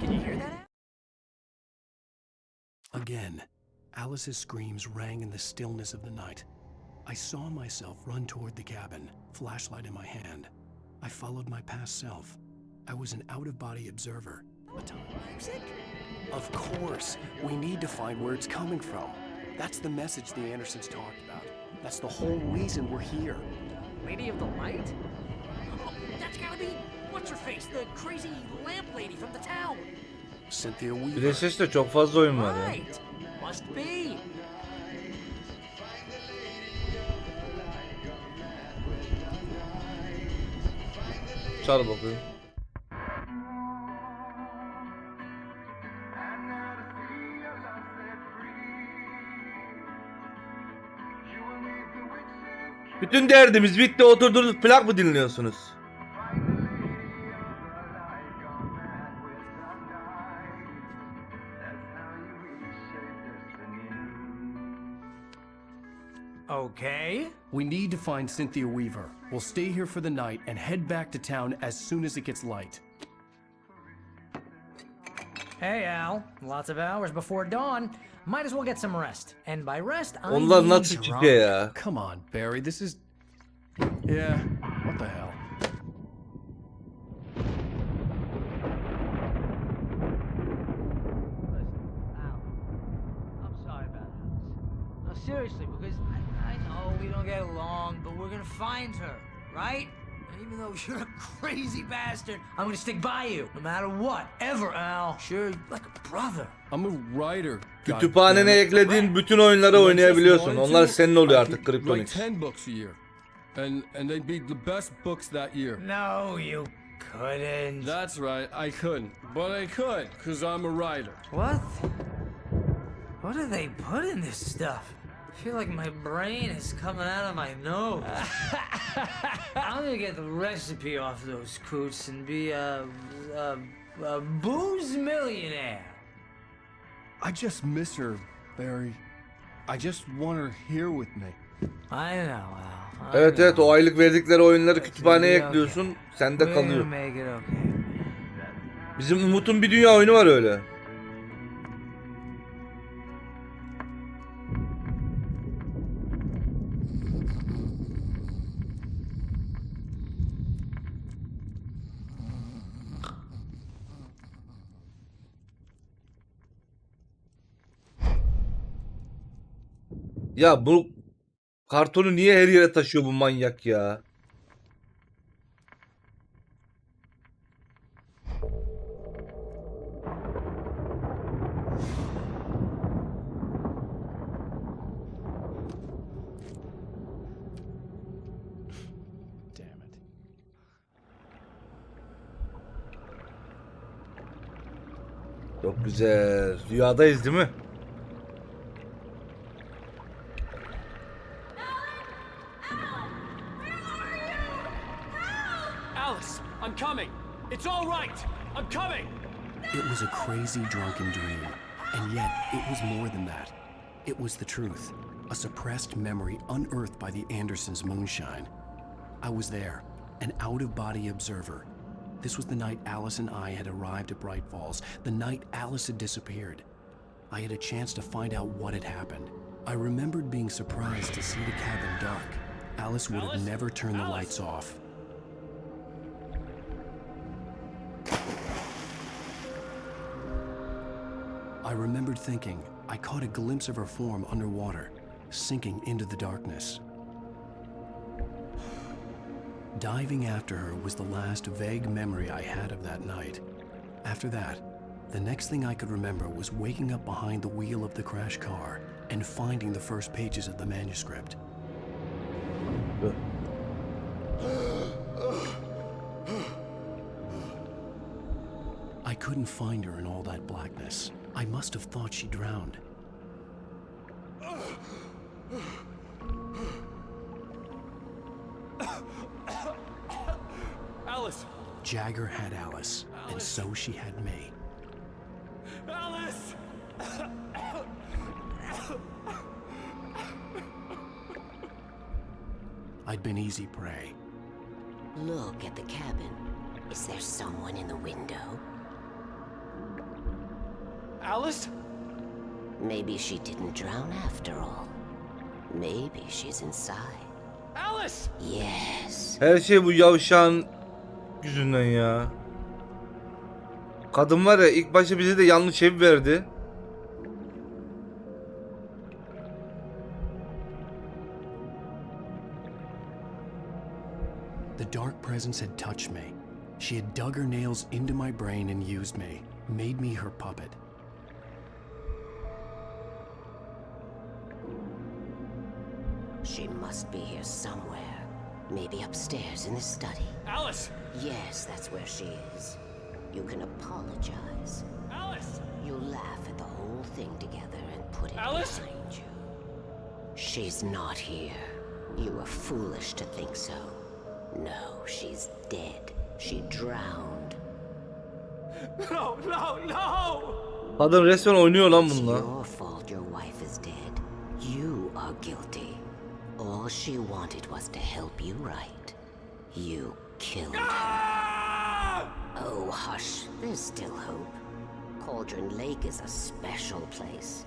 Can you hear that? Again, Alice's screams rang in the stillness of the night. I saw myself run toward the cabin, flashlight in my hand. I followed my past self. I was an out-of-body observer. Music? Of course. We need to find where it's coming from. That's the message the Andersons talked about. That's the whole reason we're here. Lady of the Light? Oh, that's gotta be... What's her face? The crazy lamp lady from the town. Cynthia Weaver. PlayStation'da çok fazla oyun var ya. Right. Must be. Çal bakayım. Bütün derdimiz bitti, oturdunuz plak mı dinliyorsunuz? Okay. We need to find Cynthia Weaver. We'll stay here for the night and head back to town as soon as it gets light. Hey, Al. Lots of hours before dawn. Might as well get some rest. And by rest, I Onlar mean nasıl drunk. çıkıyor ya? Come on, Barry, this is... Yeah, what the hell? I'm sorry about Alice. No, seriously, because I know we don't get along, but we're gonna find her, right? And even though you're a crazy bastard, I'm gonna stick by you, no matter what, ever, Al. Sure, like a brother. I'm a writer. Kütüphanene eklediğin bütün oyunları oynayabiliyorsun. Onlar senin oluyor artık Kryptonix. Write 10 books a year. And they'd be the best books that year. No, you couldn't. That's right, I couldn't. But I could, because I'm a writer. What? What do they put in this stuff? I feel like my brain is coming out of my nose. I'm gonna get the recipe off those coots and be a booze millionaire. I just miss her, Barry. I just want her here with me. I know, Al. Evet evet, o aylık verdikleri oyunları kütüphaneye ekliyorsun, sende kalıyor. Make it okay. Bizim Umut'un bir dünya oyunu var öyle. Ya bu kartonu niye her yere taşıyor bu manyak ya? Damn it. Çok güzel. Rüyadayız değil mi? Alice, I'm coming. It's all right. I'm coming. It was a crazy drunken dream, and yet it was more than that. It was the truth, a suppressed memory unearthed by the Andersons' moonshine. I was there, an out-of-body observer. This was the night Alice and I had arrived at Bright Falls, the night Alice had disappeared. I had a chance to find out what had happened. I remembered being surprised to see the cabin dark. Alice would have never turned the lights off. I remembered thinking I caught a glimpse of her form underwater, sinking into the darkness. Diving after her was the last vague memory I had of that night. After that, the next thing I could remember was waking up behind the wheel of the crash car and finding the first pages of the manuscript. I couldn't find her in all that blackness. I must have thought she drowned. Alice! Jagger had Alice, and so she had me. Alice! I'd been easy prey. Look at the cabin. Is there someone in the window? Alice? Maybe she didn't drown after all. Maybe she's inside. Alice! Yes. Her şey bu yavşağın yüzünden ya. Kadın var ya, ilk başta bize de yanlış ev verdi. The dark presence had touched me. She had dug her nails into my brain and used me, made me her puppet. She must be here somewhere. Maybe upstairs in the study. Alice! Yes, that's where she is. You can apologize. Alice! You laugh at the whole thing together and put it Alice? behind you. She's not here. You were foolish to think so. No, she's dead. She drowned. No, no, no! Kadın resmen oynuyor lan It's bununla. your fault your wife is dead. You are guilty. All she wanted was to help you right. You killed her. Ah! Oh, hush. There's still hope. Cauldron Lake is a special place.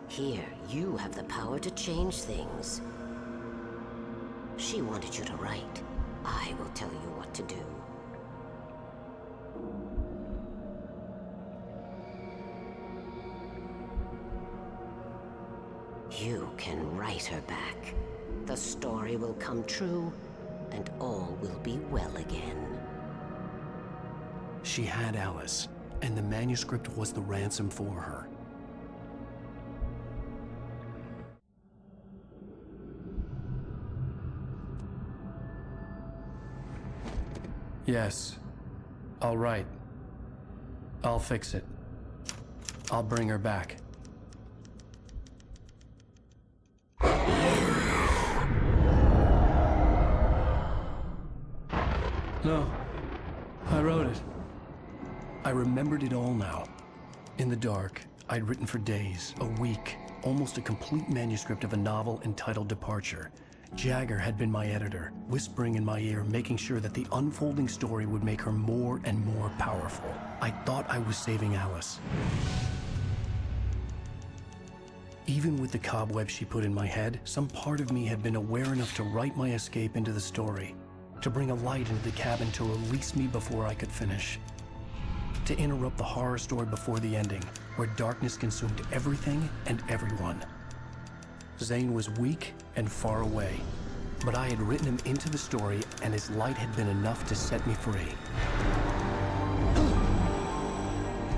Here, you have the power to change things. She wanted you to write. I will tell you what to do. You can write her back. The story will come true, and all will be well again. She had Alice, and the manuscript was the ransom for her. Yes, I'll write. I'll fix it. I'll bring her back. No, I wrote it. I remembered it all now. In the dark, I'd written for days, a week, almost a complete manuscript of a novel entitled Departure. Jagger had been my editor, whispering in my ear, making sure that the unfolding story would make her more and more powerful. I thought I was saving Alice. Even with the cobweb she put in my head, some part of me had been aware enough to write my escape into the story, to bring a light into the cabin to release me before I could finish, to interrupt the horror story before the ending, where darkness consumed everything and everyone. Zane was weak and far away, but I had written him into the story, and his light had been enough to set me free.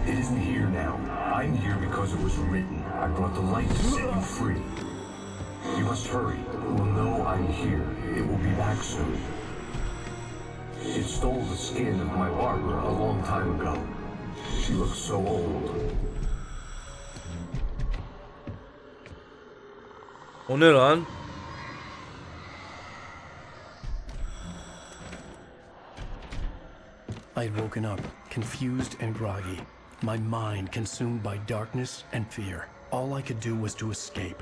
It isn't here now. I'm here because it was written. I brought the light to set you free. You must hurry. It will know I'm here. It will be back soon. It stole the skin of my barber a long time ago. She looks so old. O ne lan? I had woken up, confused and groggy, my mind consumed by darkness and fear. All I could do was to escape.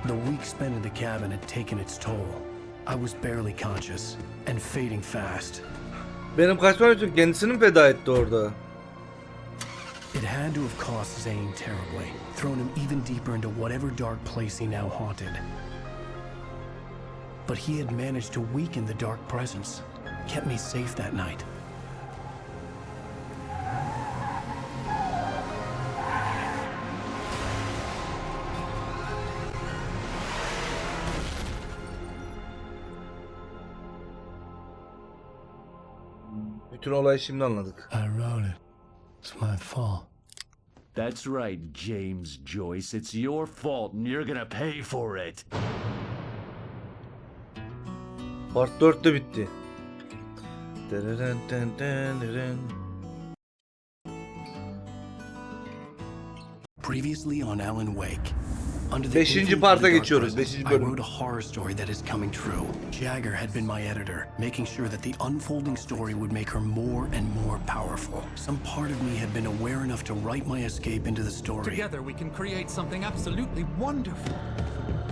The week spent in the cabin had taken its toll. I was barely conscious and fading fast. Benim kaçmam için kendisini mi feda etti orada? It had to have cost Zane terribly, thrown him even deeper into whatever dark place he now haunted. But he had managed to weaken the dark presence, kept me safe that night. Bütün olayı şimdi anladık. I wrote it. It's my fault. That's right, James Joyce. It's your fault and you're gonna pay for it. Part 4 de bitti. Previously on Alan Wake. Under the Beşinci influence parta of the dark geçiyoruz. presence, Beşinci I bölüm. wrote a horror story that is coming true. Jagger had been my editor, making sure that the unfolding story would make her more and more powerful. Some part of me had been aware enough to write my escape into the story. Together we can create something absolutely wonderful.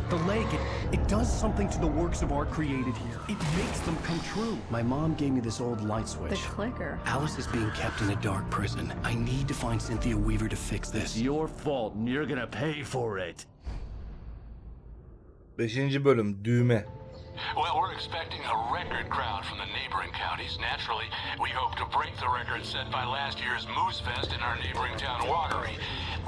The lake, it does something to the works of art created here. It makes them come true. My mom gave me this old light switch. The clicker. Alice is being kept in a dark prison. I need to find Cynthia Weaver to fix this. It's your fault and you're gonna pay for it. 5. bölüm düğme. Well, we're expecting a record crowd from the neighboring counties. Naturally, we hope to break the record set by last year's Moose Fest in our neighboring town, Watery.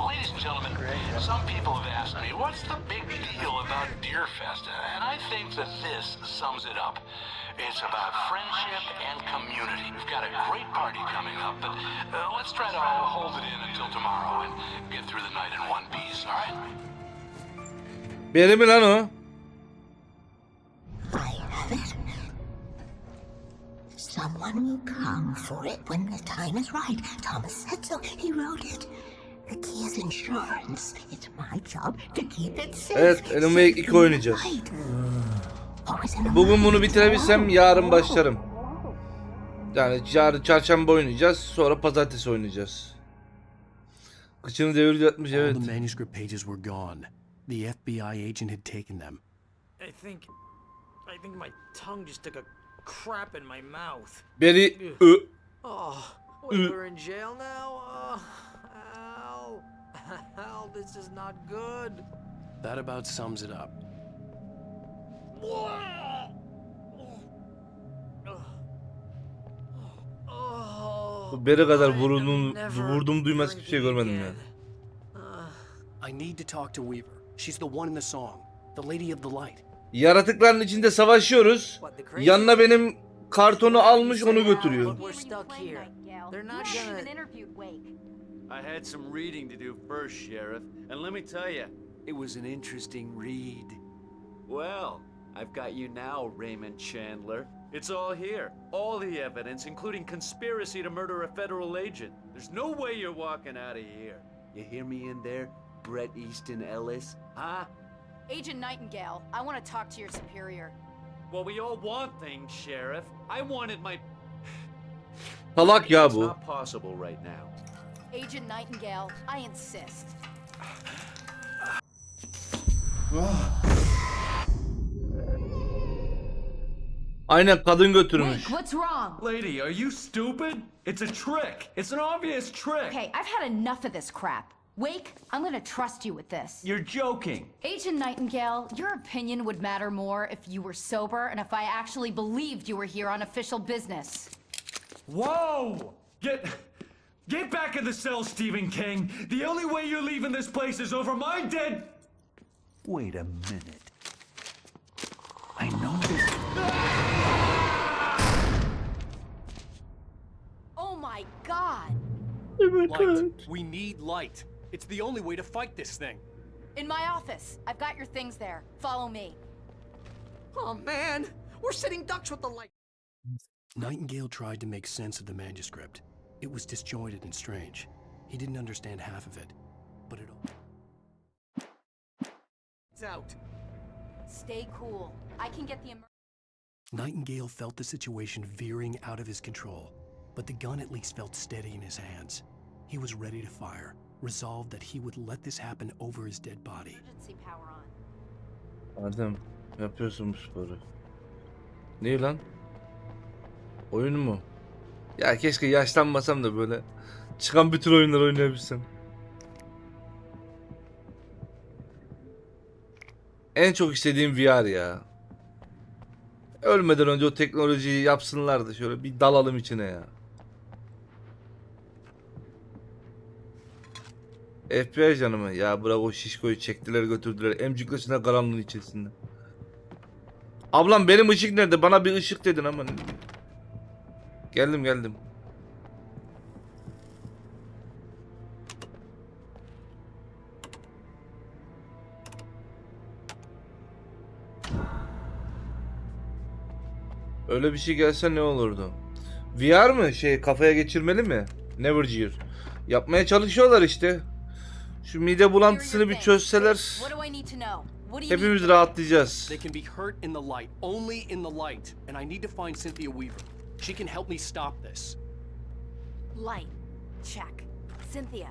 Ladies and gentlemen, some people have asked me, what's the big deal about Deer Fest? And I think that this sums it up. It's about friendship and community. We've got a great party coming up, but let's try to hold it in until tomorrow and get through the night in one piece, all right? Beni mi lan o? I have it. Someone will come for it when the time is right. Thomas said so. He wrote it. The key is insurance. It's my job to keep it safe. Evet, Alan Wake 2 oynayacağız. Bugün bunu bitirebilsem yarın başlarım. Yani yarın çarşamba oynayacağız, sonra pazartesi oynayacağız. Kıçını devirdi evet. All the manuscript pages were gone. The FBI agent had taken them. I think my tongue just took a crap in my mouth. Beni Oh, we're in jail now? Al, this is not good. That about sums it up. bu beri kadar vurdum duymaz hiçbir şey görmedim ya. I need to talk to Weaver. She's the one in the song. The lady of the light. Yaratıkların içinde savaşıyoruz. Yanına benim kartonu almış onu götürüyor. I had some reading to do first, Sheriff, and let me tell you, it was an interesting read. Well, I've got you now, Raymond Chandler. It's all here. All the evidence, including conspiracy to murder a federal agent. There's no way you're walking out of here. You hear me in there, Bret Easton Ellis? Huh? Agent Nightingale, I want to talk to your superior. Well, we all want things, Sheriff. I wanted my... Salak ya It's bu. not possible right now. Agent Nightingale, I insist. Aynen kadın götürmüş. Wait, what's wrong? Lady, are you stupid? It's a trick. It's an obvious trick. Okay, I've had enough of this crap. Wake, I'm gonna trust you with this. You're joking. Agent Nightingale, your opinion would matter more if you were sober and if I actually believed you were here on official business. Whoa! Get back in the cell, Stephen King. The only way you're leaving this place is over my dead... Wait a minute. I know this... Oh my God! Light. We need light. It's the only way to fight this thing. In my office. I've got your things there. Follow me. Oh man, we're sitting ducks with the light. Nightingale tried to make sense of the manuscript. It was disjointed and strange. He didn't understand half of it, but it all... It's out. Stay cool. I can get the... Nightingale felt the situation veering out of his control, but the gun at least felt steady in his hands. He was ready to fire, resolved that he would let this happen over his dead body. Emergency power on. Adem yapıyorsun bu sporu. Ne lan? Oyun mu? Ya keşke yaşlanmasam da böyle çıkan bütün oyunları oynayabilsem. En çok istediğim VR ya. Ölmeden önce o teknolojiyi yapsınlardı şöyle bir dalalım içine ya. FBI canımı ya bırak o şişkoyu çektiler götürdüler emcüklesine karanlığın içerisinde. Ablam benim ışık nerede? Bana bir ışık dedin ama. Geldim. Öyle bir şey gelse ne olurdu? VR mı? Kafaya geçirmeli mi? Never Gear. Yapmaya çalışıyorlar işte. Şu mide bulantısını bir çözseler hepimiz rahatlayacağız. They can be hurt in the light, only in the light, and I need to find Cynthia Weaver. She can help me stop this. Light. Check. Cynthia.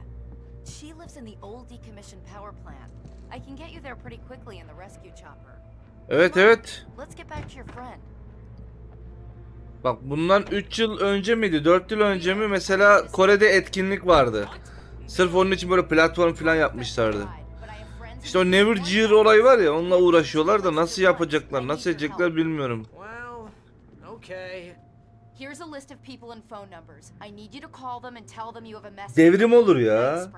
She lives in the old decommissioned power plant. I can get you there pretty quickly in the rescue chopper. Evet evet. Let's get back to your friend. Bak bundan 3 yıl önce miydi? 4 yıl önce mi? Mesela Kore'de etkinlik vardı. Sırf onun için böyle platform falan yapmışlardı. İşte o Never Gear olayı var ya, onunla uğraşıyorlar da nasıl yapacaklar, nasıl edecekler bilmiyorum. Well, okay. Here's a list of people and phone numbers. I need you to call them and tell them you have a message. Devrim olur ya.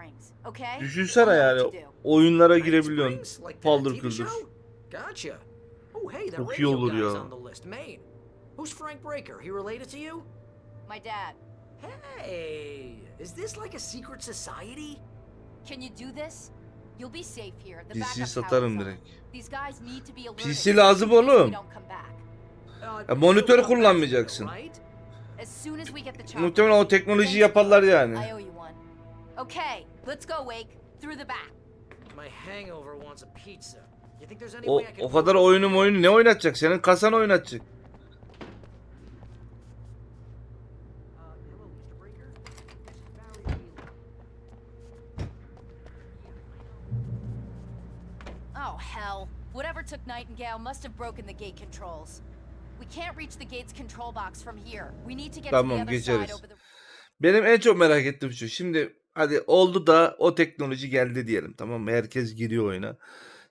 Okay? Düşünsene yani oyunlara girebiliyorsun. Paldır küldür. Gotcha. Oh, hey, that Çok iyi radio olur guy's ya. on the list, Maine. Who's Frank Breaker? He related to you? My dad. Hey, is this like a secret society? Can you do this? You'll be safe here. The PC backup satarım power's on. direkt. These guys need to be alerted PC lazım in case oğlum. we don't come back. Ya monitör kullanmayacaksın. As soon as we get the chopper. Muhtemelen o teknoloji yaparlar yani. I owe you one. Okay, let's go, Wake. Through the back. My hangover wants a pizza. You think there's any O, way I can o kadar oyunu ne oynatacak? Senin kasan oynatacak. Hello, Mr. Breaker. This is Barry Wheeler. Oh, hell. Whatever took Nightingale must have broken the gate controls. We can't reach the gate's control box from here. We need to get to the Tamam, other geçeriz. side over the... Benim en çok merak ettiğim şu. Şimdi hadi oldu da o teknoloji geldi diyelim, tamam mı? Herkes giriyor oyuna.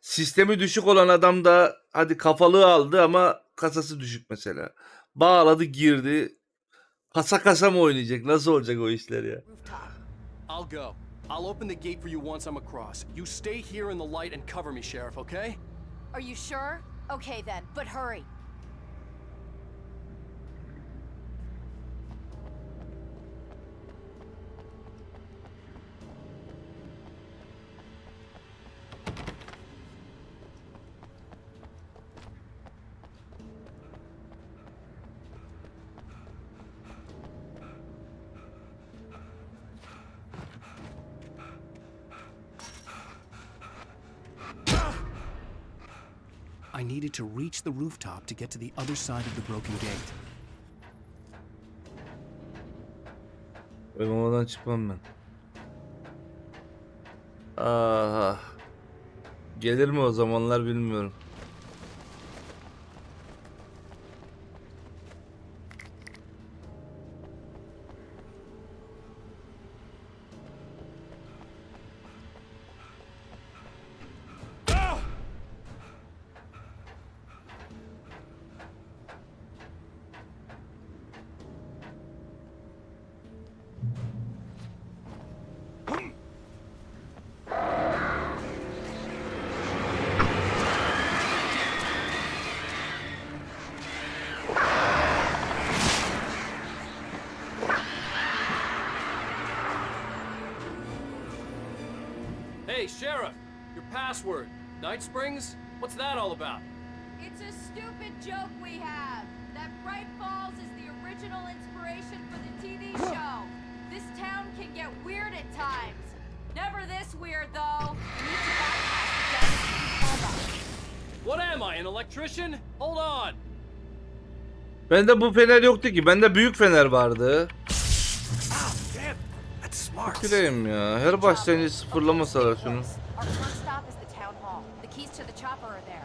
Sistemi düşük olan adam da hadi kafalığı aldı ama kasası düşük mesela. Bağladı, girdi. Kasa mı oynayacak? Nasıl olacak o işler ya? I'll go. I'll open the gate for you once I'm across. You stay here in the light and cover me, Sheriff, okay? Are you sure? Okay then, but hurry. I needed to reach the rooftop to get to the other side of the broken gate. Olmadan çıkmam ben. Aha. Gelir mi o zamanlar bilmiyorum. Hey, Sheriff! Your password. Night Springs? What's that all about? It's a stupid joke we have. That Bright Falls is the original inspiration for the TV show. This town can get weird at times. Never this weird, though. We need to bypass the damaged control box. What am I, an electrician? Hold on! Bende bu fener yoktu ki. Bende büyük fener vardı. Tüküreyim ya. Her başlayınca sıfırlamasalar şunu. Our first stop is the town hall. The keys to the chopper are there.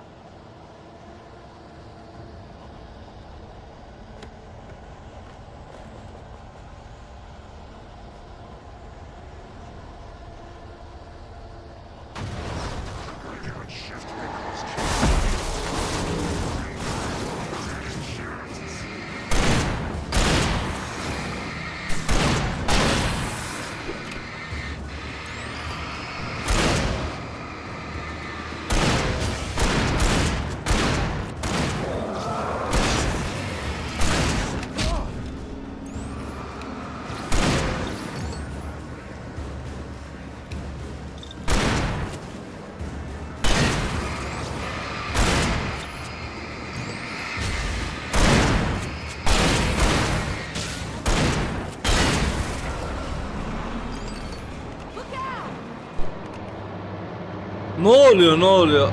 Ne oluyor, ne oluyor?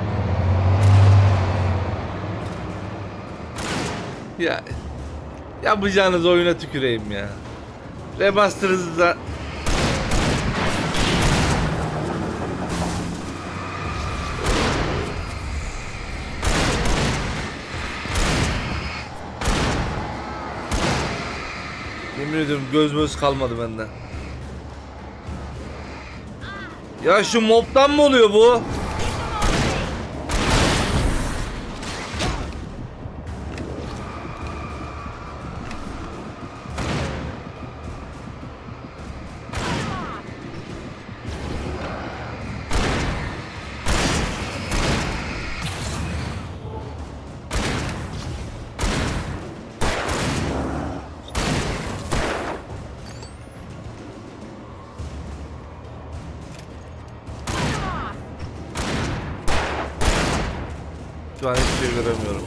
Ya yapacağınız oyuna tüküreyim ya. Remastered'da Yemin ediyorum göz kalmadı bende. Ya şu mob'tan mı oluyor bu? Şu an hiçbir şey göremiyorum.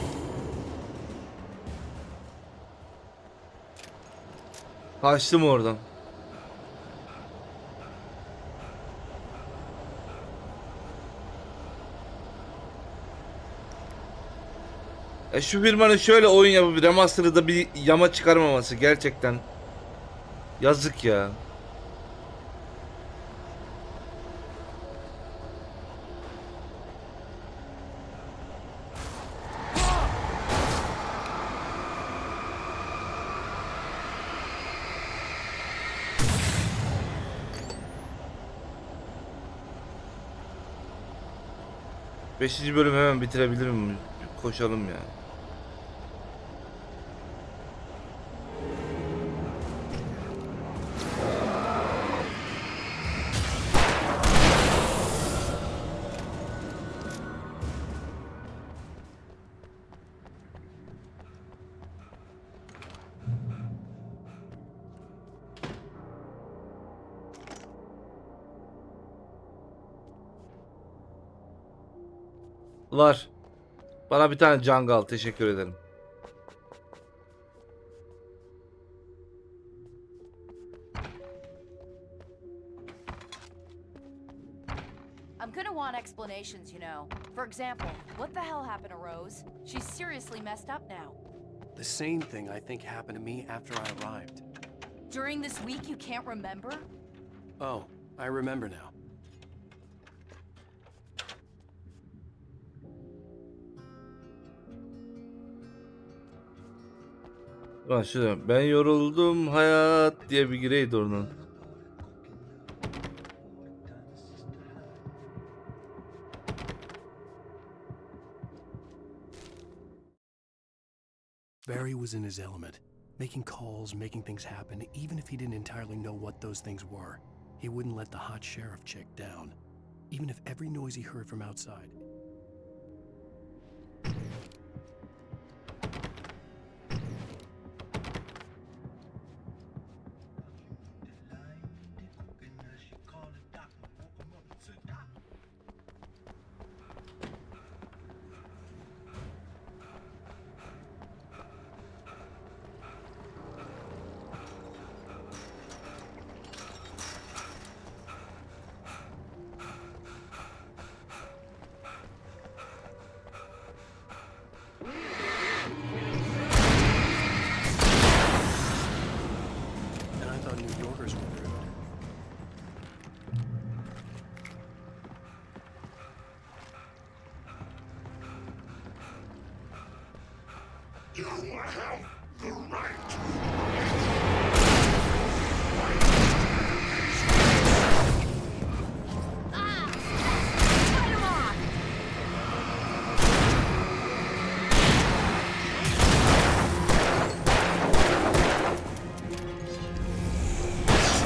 Kaçtım oradan. Şu firmanın şöyle oyun yapıp Remastered'da bir yama çıkarmaması gerçekten yazık ya. Beşinci bölüm hemen bitirebilirim. Koşalım ya. Var. Bana bir tane jungle, teşekkür ederim. I'm gonna want explanations, you know. For example, what the hell happened to Rose? She's seriously messed up now. The same thing I think happened to me after I arrived. During this week, you can't remember? Oh, I remember now. Ulan şurada ben yoruldum hayat diye bir gireydi oradan. Barry was in his element, making calls, making things happen, even if he didn't entirely know what those things were. He wouldn't let the hot sheriff chick down, even if every noise he heard from outside. And I thought New Yorkers were rude.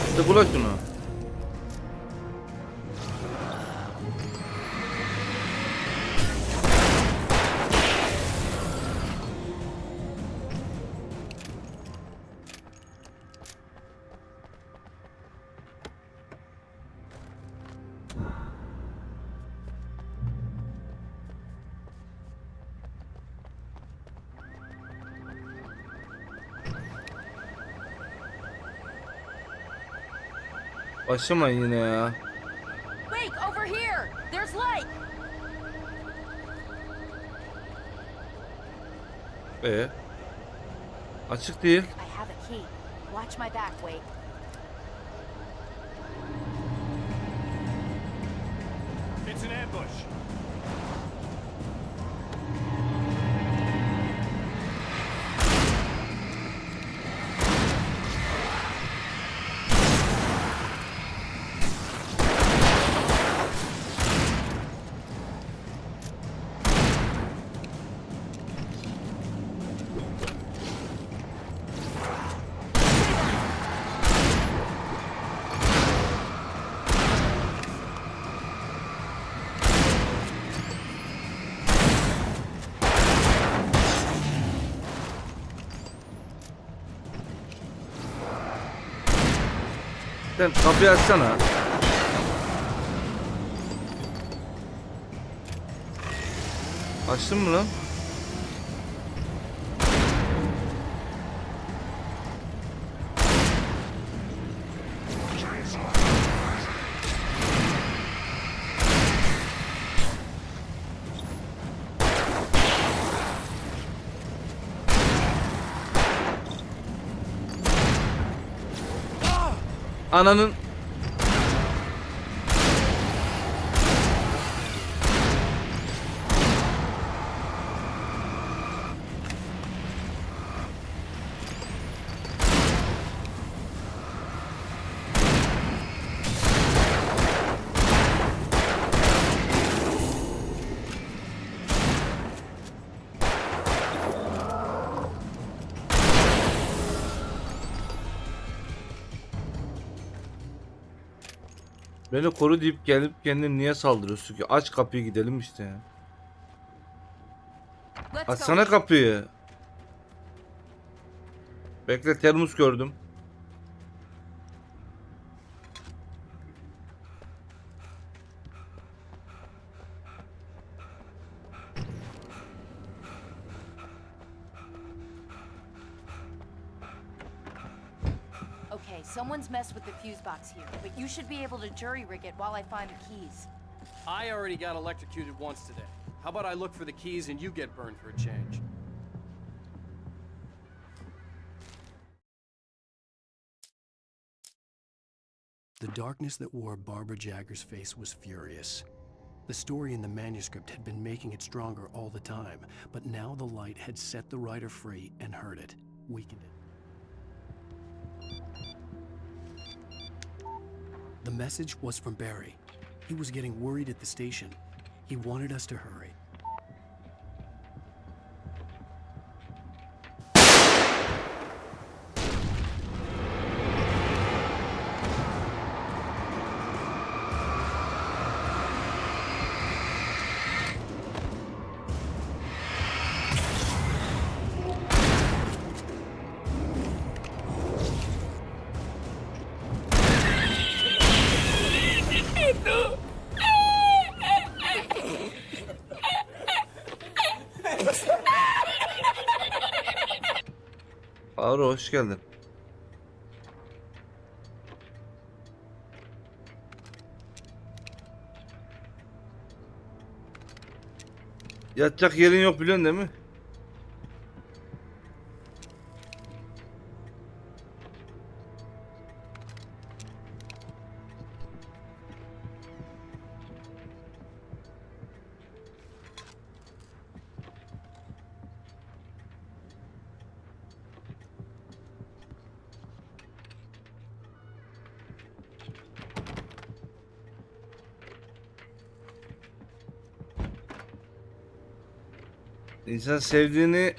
İşte bula şunu. Başlamayın yine ya. Wait, over here! There's light! Açık değil. I have a key. Watch my back, wait. It's an ambush. Sen kapıyı açsana. Açtın mı lan? Ananın beni koru deyip gelip kendini niye saldırıyorsun ki? Aç kapıyı gidelim işte ya. Açsana kapıyı. Bekle, termos gördüm. Okay, someone's messed with the fuse box here, but you should be able to jury rig it while I find the keys. I already got electrocuted once today. How about I look for the keys and you get burned for a change? The darkness that wore Barbara Jagger's face was furious. The story in the manuscript had been making it stronger all the time, but now the light had set the writer free and hurt it, weakened it. The message was from Barry. He was getting worried at the station. He wanted us to hurry. Ağır, hoş geldin. Yatacak yerin yok biliyorsun değil mi? İnsan sevdiğini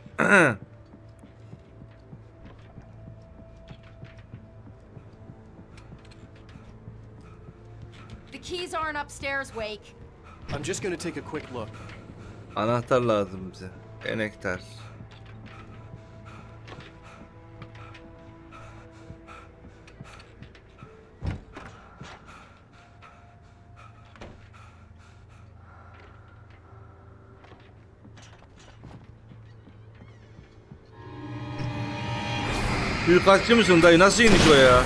The keys aren't upstairs, Wake. I'm just gonna take a quick look. anahtar lazım bize. Enektar. Suikastçı mısın dayı? Nasıl iniş o ya?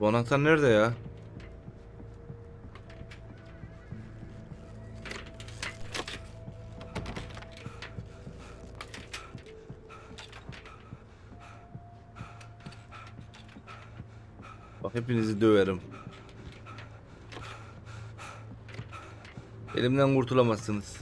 Bu anahtar nerede ya? Bak hepinizi döverim. Elimden kurtulamazsınız.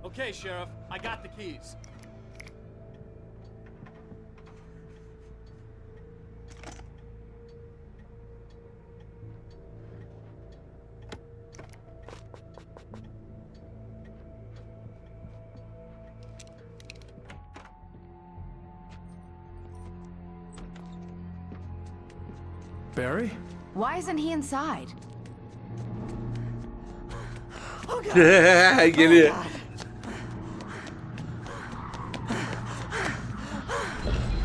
Okay, Sheriff, I got the keys. Barry? Why isn't he inside? Geliyor.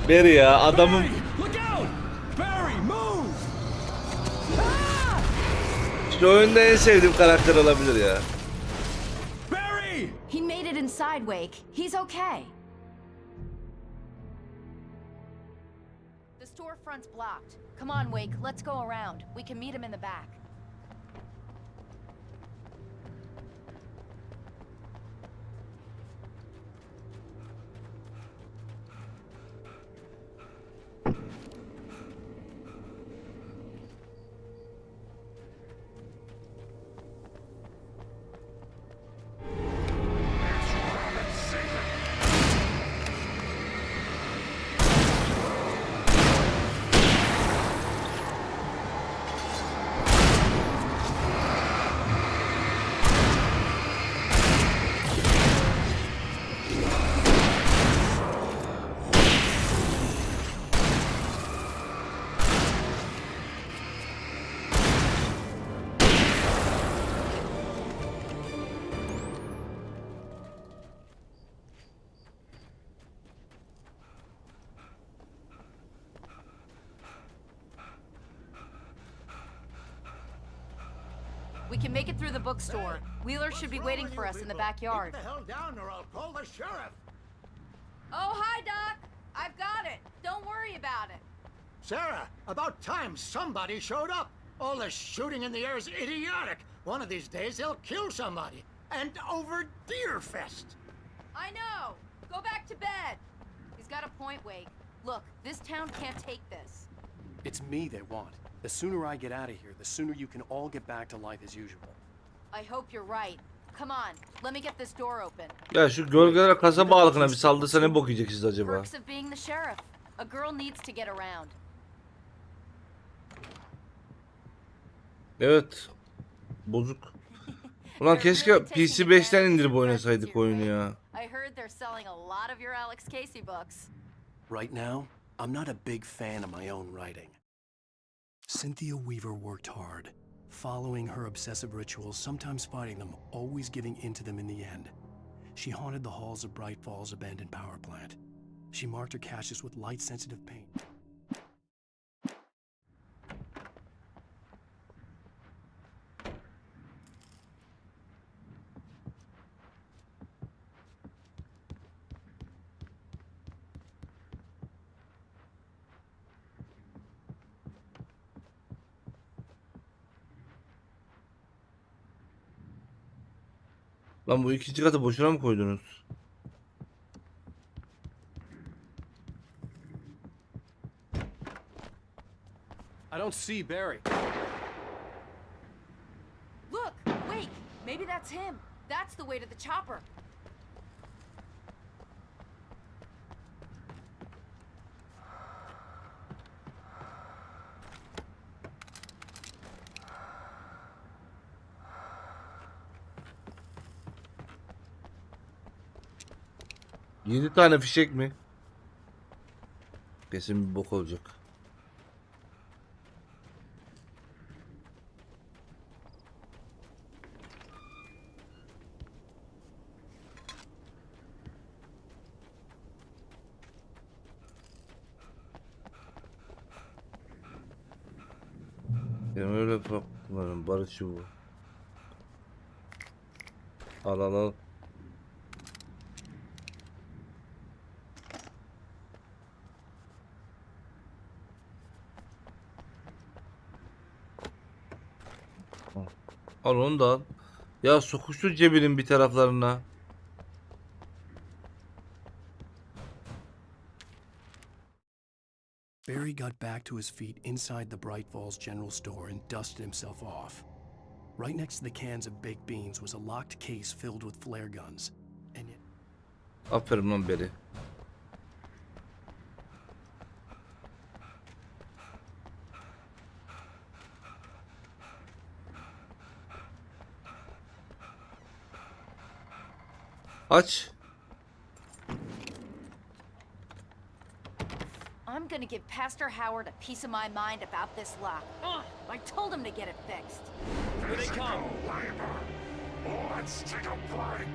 Barry ya adamım. Look out! Barry, move! Şu oyunda en sevdiğim karakter olabilir ya. Barry! He made it inside, Wake. He's okay. The storefront's blocked. Come on, Wake. Let's go around. We can meet him in the back. We can make it through the bookstore. Wheeler should be waiting for us in the backyard. Get the hell down or I'll call the sheriff. Oh, hi, Doc. I've got it. Don't worry about it. Sarah, about time somebody showed up. All this shooting in the air is idiotic. One of these days they'll kill somebody. And over Deerfest. I know. Go back to bed. He's got a point, Wake. Look, this town can't take this. It's me they want. The sooner I get out of here, the sooner you can all get back to life as usual. I hope you're right. Come on, let me get this door open. Ya şu gölgeler kasaba halkına bir saldırsa ne bok yiyeceksiniz acaba? Perks of being the sheriff. A girl needs to get around. Evet. Bozuk. Ulan keşke PC 5'ten indirip oynasaydık oyunu ya. I heard they're selling a lot of your Alex Casey books. Right now, I'm not a big fan of my own writing. Cynthia Weaver worked hard, following her obsessive rituals, sometimes fighting them, always giving in to them in the end. She haunted the halls of Bright Falls abandoned power plant. She marked her caches with light-sensitive paint. Lan bu ikinci katı boşuna mı koydunuz? I don't see Barry. Look, Wake. Maybe that's him. That's the way to the chopper. Yedi tane fişek mi? Kesin bir bok olacak. Yani öyle bakmadım. Barış bu. Al al al. Al onu da al. Ya sokuştur cebinin bir taraflarına. Barry got back to his feet inside the Bright Falls General Store and dusted himself off. Right next to the cans of baked beans was a locked case filled with flare guns. And it... Aferin lan Barry. I'm gonna give Pastor Howard a piece of my mind about this lock. Ugh, I told him to get it fixed. Here they come. Let's take a break.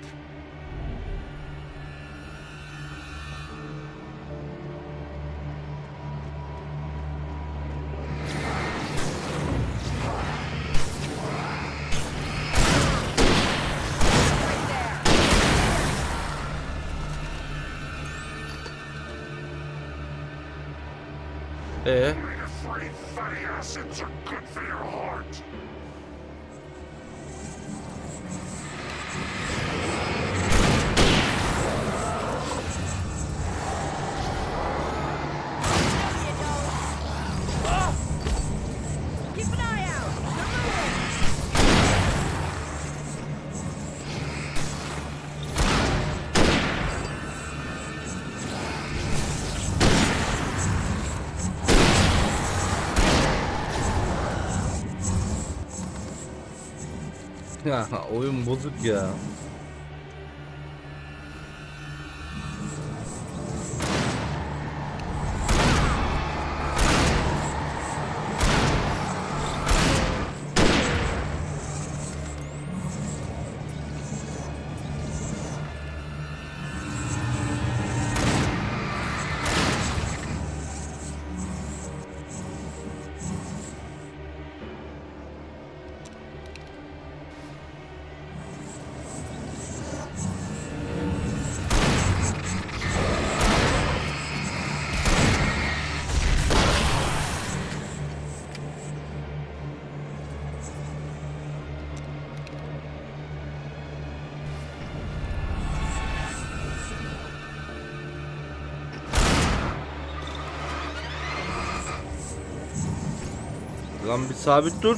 Free fatty acids are good for your heart. Keep an eye out. Ya oyun bozuk ya. Lan bir sabit dur.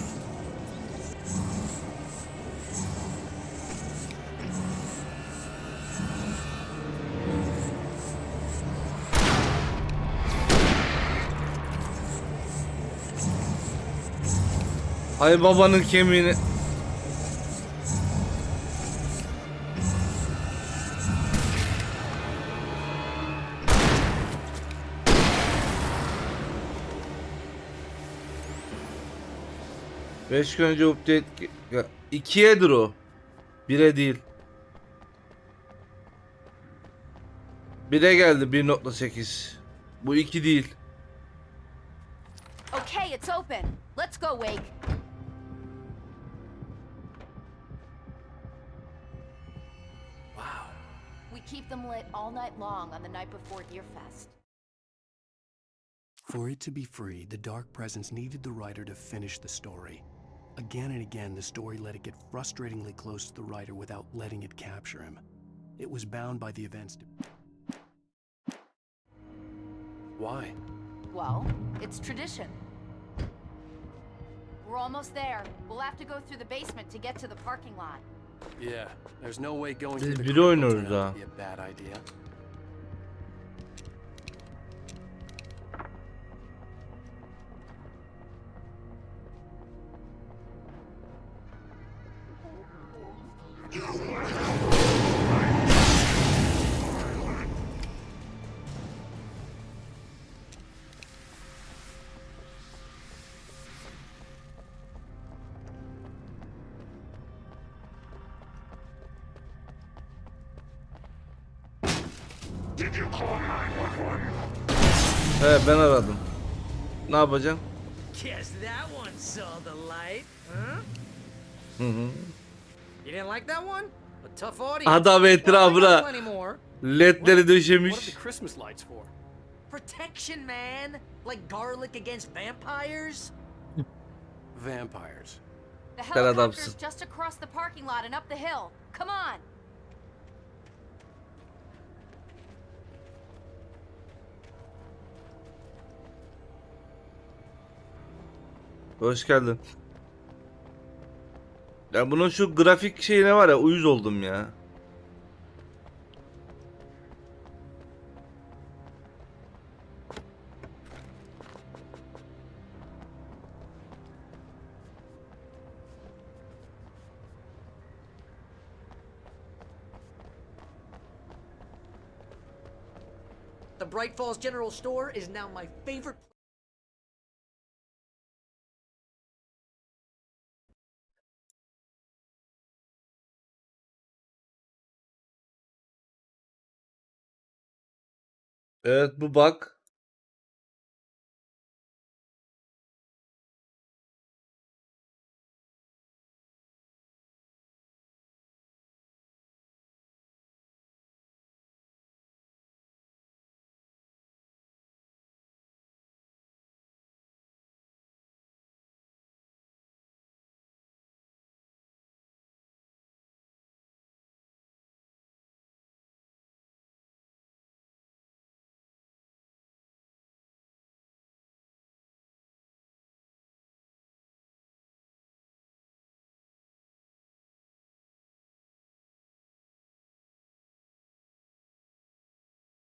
Hay babanın kemiğini. Beş gün önce update 2'yedir o. 1'e değil. 1'e geldi 1.8. Bu 2 değil. Okay, it's open. Let's go, Wake. Wow. We keep them lit all night long on the night before Deerfest. For it to be free, the dark presence needed the writer to finish the story. Again and again, the story let it get frustratingly close to the writer without letting it capture him. It was bound by the events to... Why? Well, it's tradition. We're almost there. We'll have to go through the basement to get to the parking lot. Yeah, there's no way going Biz through the biri crypt will oynuyoruz turn out ha. to be a bad idea. Did you call 911? Ben aradım. Ne yapacağım? Guess that one saw the light, huh? Hı hı. You didn't like that one? A tough audience. Adam Well, I got etrafına plenty more. ledleri What are döşemiş. the Christmas lights for? Protection, man. Like garlic against vampires. Vampires. The Sen helicopter's adamsın. just across the parking lot and up the hill. Come on. Hoş geldin. Ya bunun şu grafik şeyine var ya, uyuz oldum ya. The Bright Falls General Store is now my favorite. Evet, bu bak.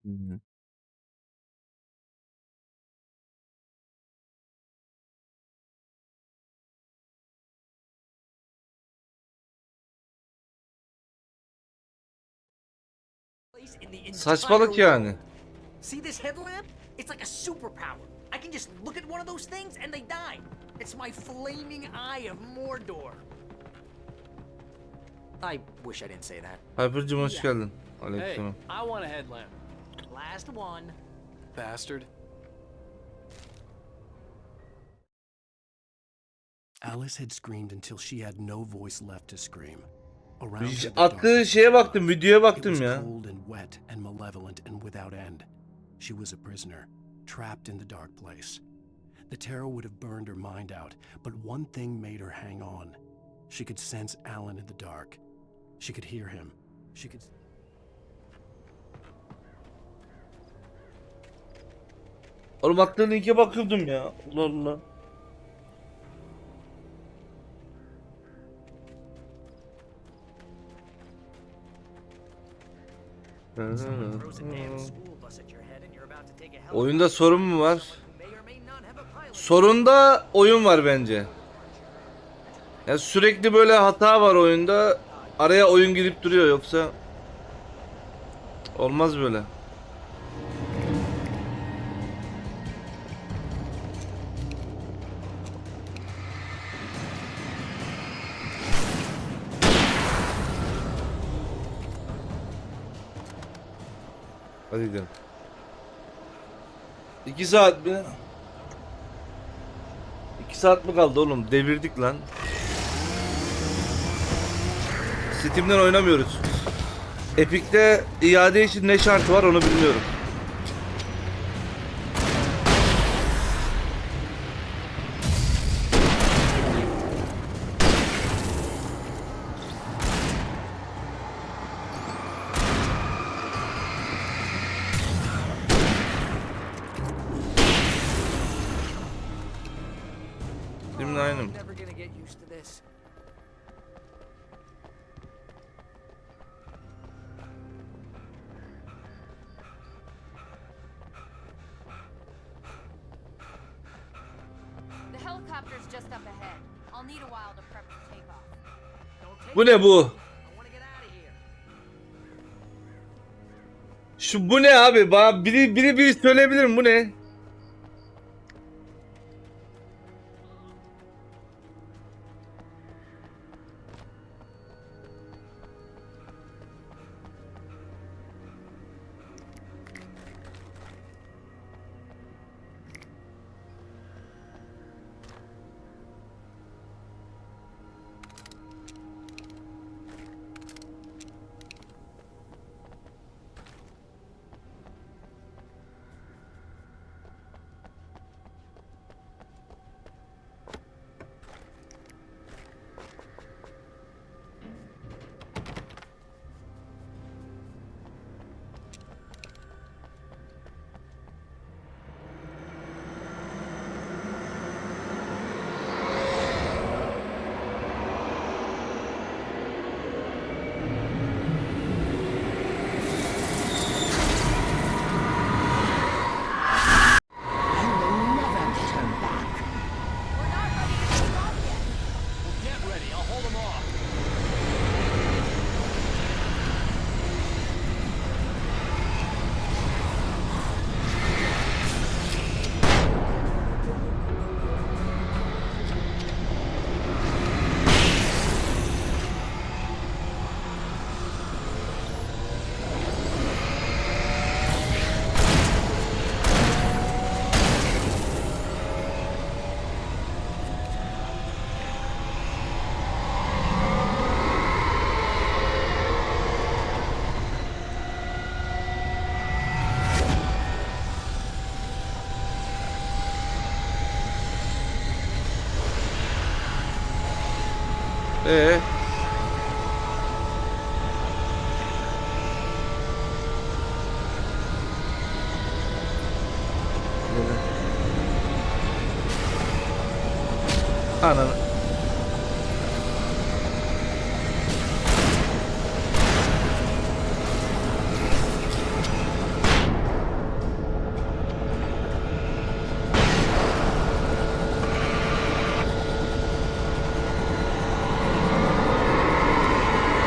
Hı. Place in the entire Saçmalık yani. world. See this headlamp? It's like a superpower. I can just look at one of those things and they die. It's my flaming eye of Mordor. I wish I didn't say that. Hyper'cım hoş geldin. Hey, Aleykümselam. I want a headlamp. Last one. Bastard. Alice had screamed until she had no voice left to scream. Around her, the Attığı darkness şeye was baktım, dark. videoya It baktım was ya. cold and wet and malevolent and without end. She was a prisoner, trapped in the dark place. The terror would have burned her mind out, but one thing made her hang on. She could sense Alan in the dark. She could hear him. She could... Oğlum attığın linke bakıyordum ya. Allah Allah. Oyunda sorun mu var? Sorunda oyun var bence. Ya sürekli böyle hata var oyunda. Araya oyun girip duruyor, yoksa olmaz böyle. Hadi gidelim. 2 saat mi? 2 saat mi kaldı oğlum? Devirdik lan. Steam'den oynamıyoruz. Epic'te iade için ne şartı var onu bilmiyorum. Steam'den aynı mı? Never gonna get used to this. The helicopter's just up ahead. I'll need a while to prep for takeoff. Don't take Bu ne bu? I wanna get out of here. Bu ne abi? Bana biri söyleyebilir mi? Bu ne? Ananı.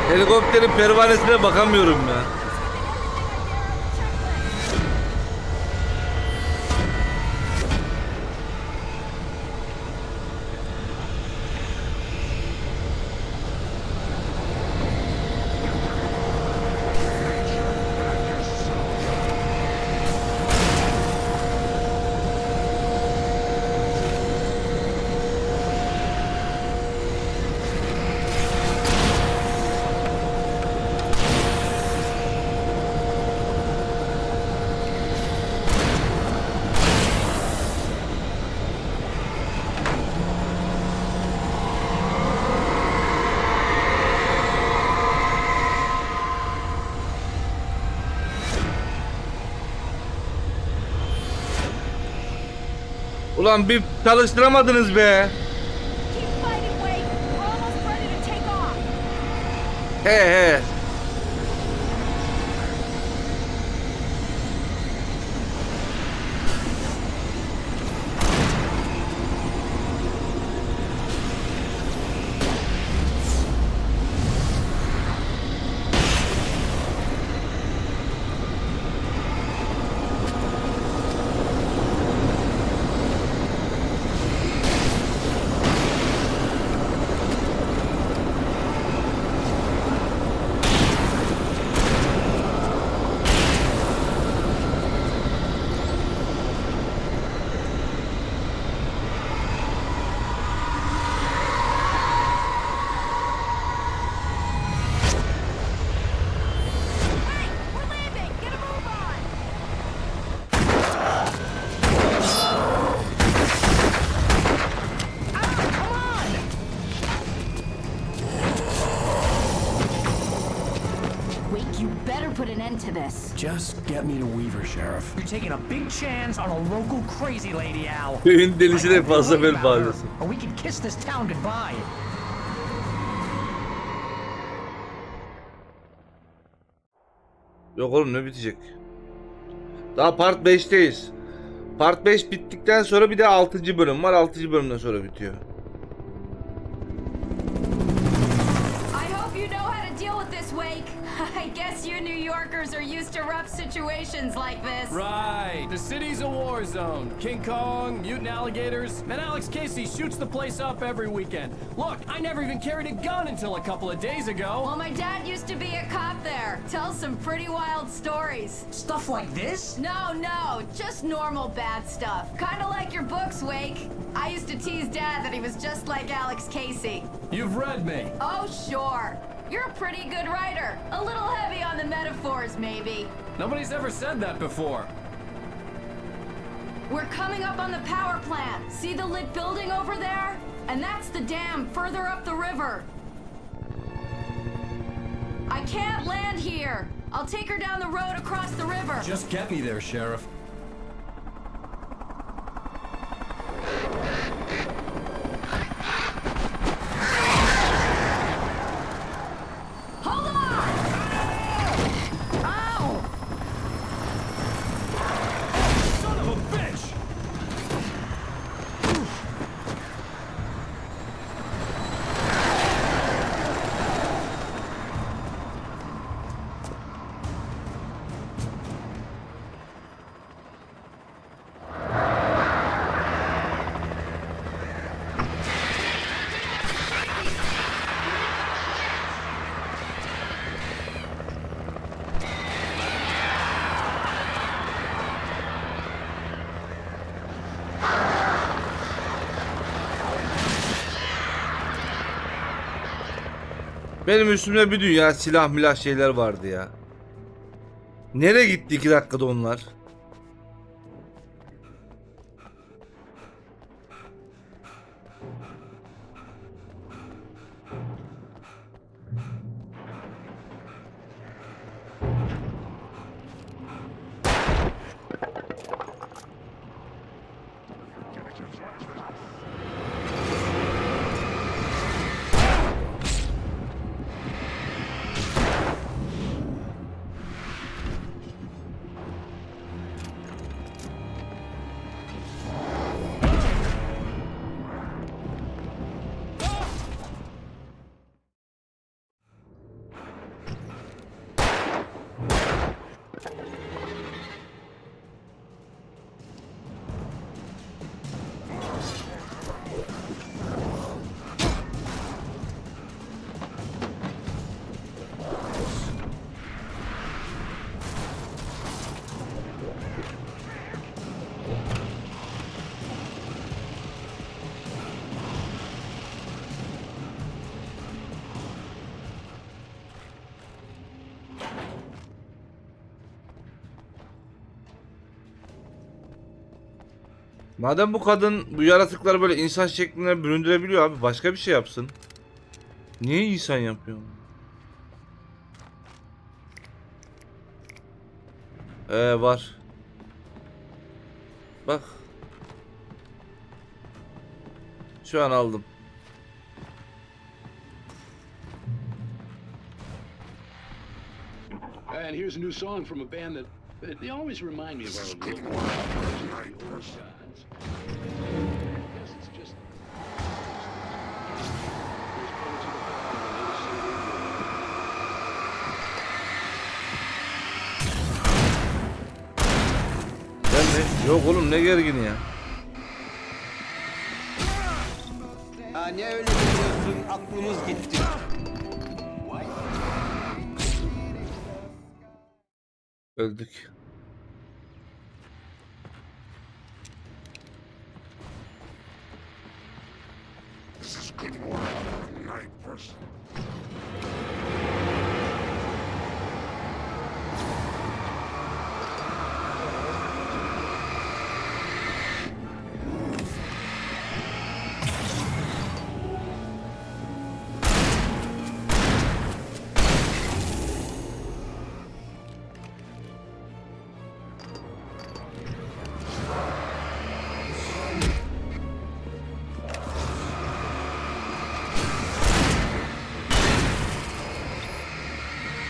Helikopterin pervanesine bakamıyorum ya. Ulan bir çalıştıramadınız be. He. Put an end to this. Just get me to Weaver, Sheriff. You're taking a big chance on a local crazy lady, Al. Köyün delisine fazla bel bağlıyorsun. Or we can kiss this town goodbye. Yok oğlum, ne bitecek? Daha part 5'teyiz. Part 5 bittikten sonra bir de 6. bölüm var. 6. bölümden sonra bitiyor. I hope you know how to deal with this, Wake. I guess you New Yorkers are used to rough situations like this. Right. The city's a war zone. King Kong, mutant alligators, and Alex Casey shoots the place up every weekend. Look, I never even carried a gun until a couple of days ago. Well, my dad used to be a cop there. Tells some pretty wild stories. Stuff like this? No, just normal bad stuff. Kind of like your books, Wake. I used to tease Dad that he was just like Alex Casey. You've read me. Oh, sure. You're a pretty good writer. A little heavy on the metaphors, maybe. Nobody's ever said that before. We're coming up on the power plant. See the lit building over there? And that's the dam further up the river. I can't land here. I'll take her down the road across the river. Just get me there, Sheriff. Hold on! Ow! Son of a bitch! Benim üstümde bir dünya silah milah şeyler vardı ya. Nereye gitti 2 dakikada onlar? Madem bu kadın bu yaratıkları böyle insan şekline büründürebiliyor abi, başka bir şey yapsın. Niye insan yapıyor? Var. Bak. Şu an aldım. And here's a new song from a band that they always remind me of our local old gods. I guess it's just Yok oğlum, ne gergini ya. Ne öyle diyorsun, aklımız gitti. Öldük.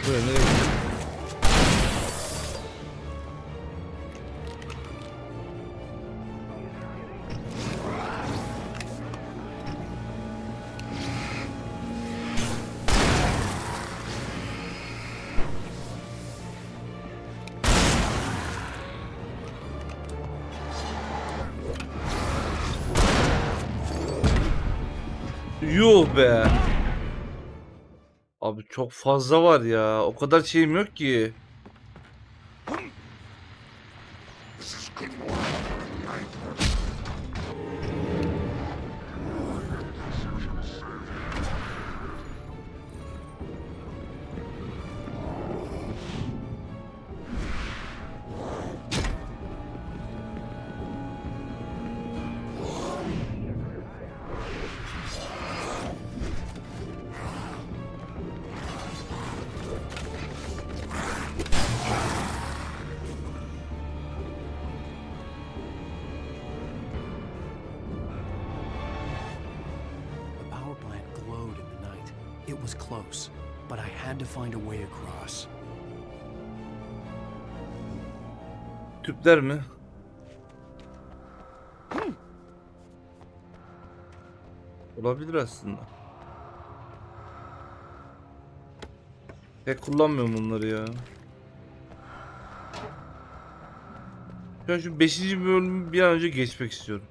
Buraya nereye gidiyor? Yuh be. Abi çok fazla var ya. O kadar şeyim yok ki. It was close, but I had to find a way across. Tüpler mi? Olabilir aslında. Pek kullanmıyorum bunları ya. Şu an şu 5. bölümü bir an önce geçmek istiyorum.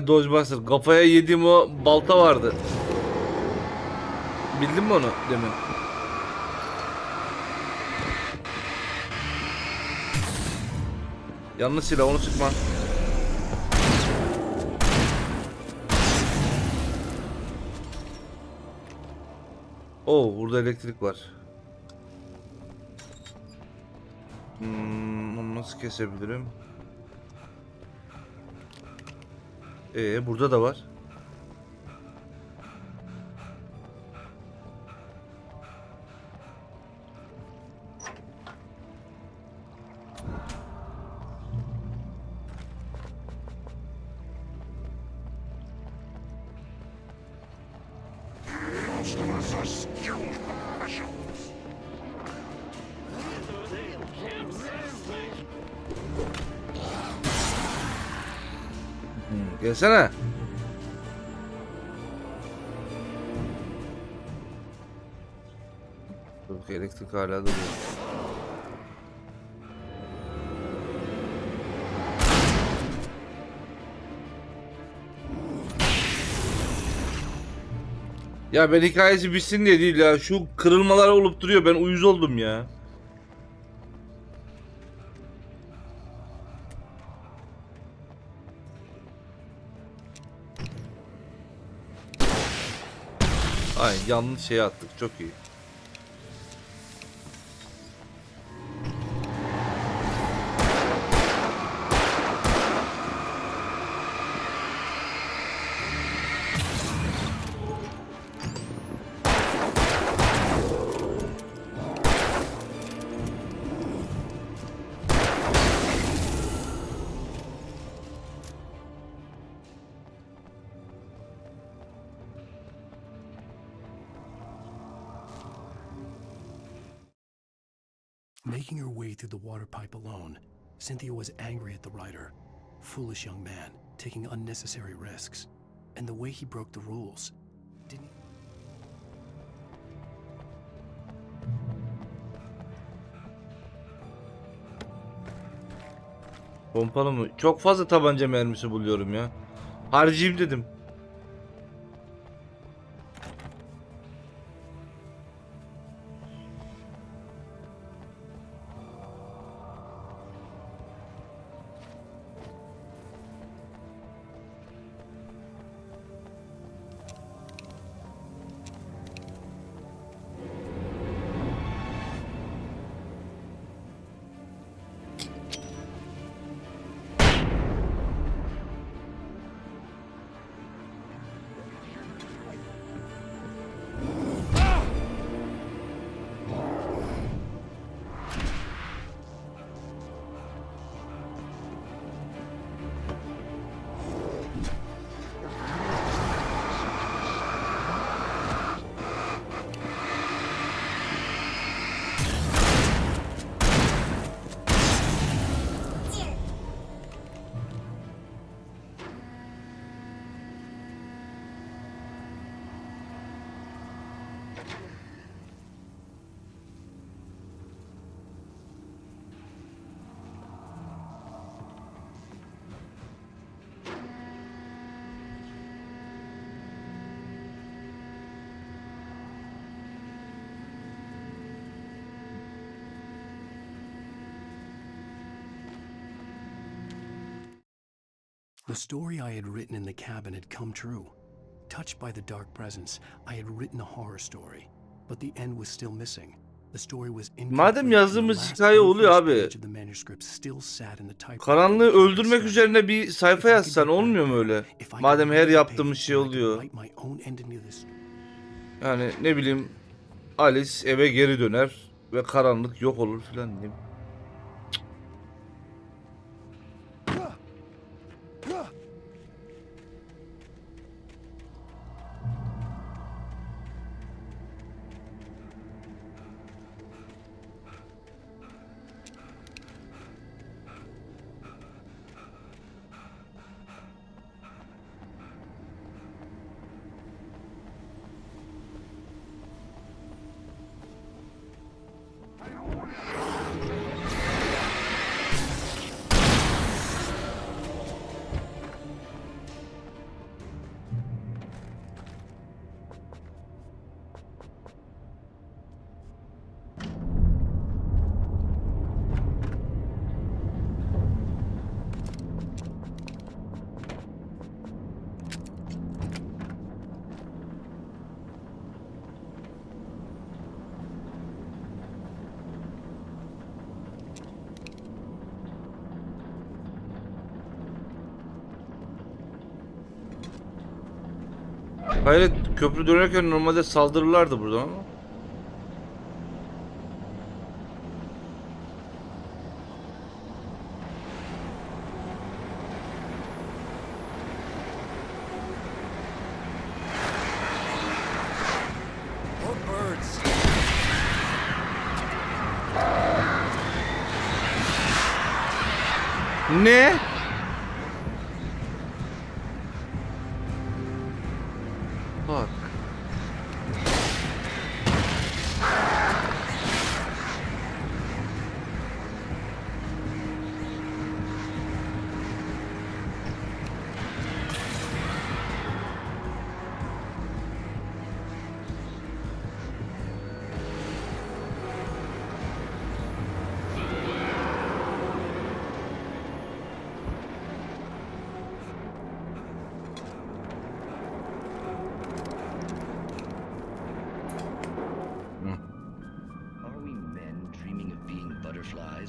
Dodgebuster. Kafaya yediğim o balta vardı. Bildin mi onu demin? Yanlış silah, onu sıkma. Oo, burada elektrik var. Onu nasıl kesebilirim? Burada da var. Gelsene. Dur, elektrik hala duruyor. Ya ben hikayesi bitsin diye değil ya. Şu kırılmalar olup duruyor. Ben uyuz oldum ya. Ay, yanlış şeye attık. Çok iyi. Making her way through the water pipe alone, Cynthia was angry at the writer. Foolish young man, taking unnecessary risks. And the way he broke the rules. Didn't Pompalı mı? Çok fazla tabanca mermisi buluyorum ya. Harcayayım dedim. The story I had written in the cabin had come true. Touched by the dark presence, I had written a horror story, but the end was still missing. The story was Madem yazdığımız hikaye oluyor abi. Karanlığı öldürmek üzerine bir sayfa yazsan olmuyor mu öyle? Madem her yaptığımız şey oluyor. Yani ne bileyim, Alice eve geri döner ve karanlık yok olur filan diyeyim. Hayret, köprü dönerken normalde saldırırlardı buradan ama. Ne? Bak.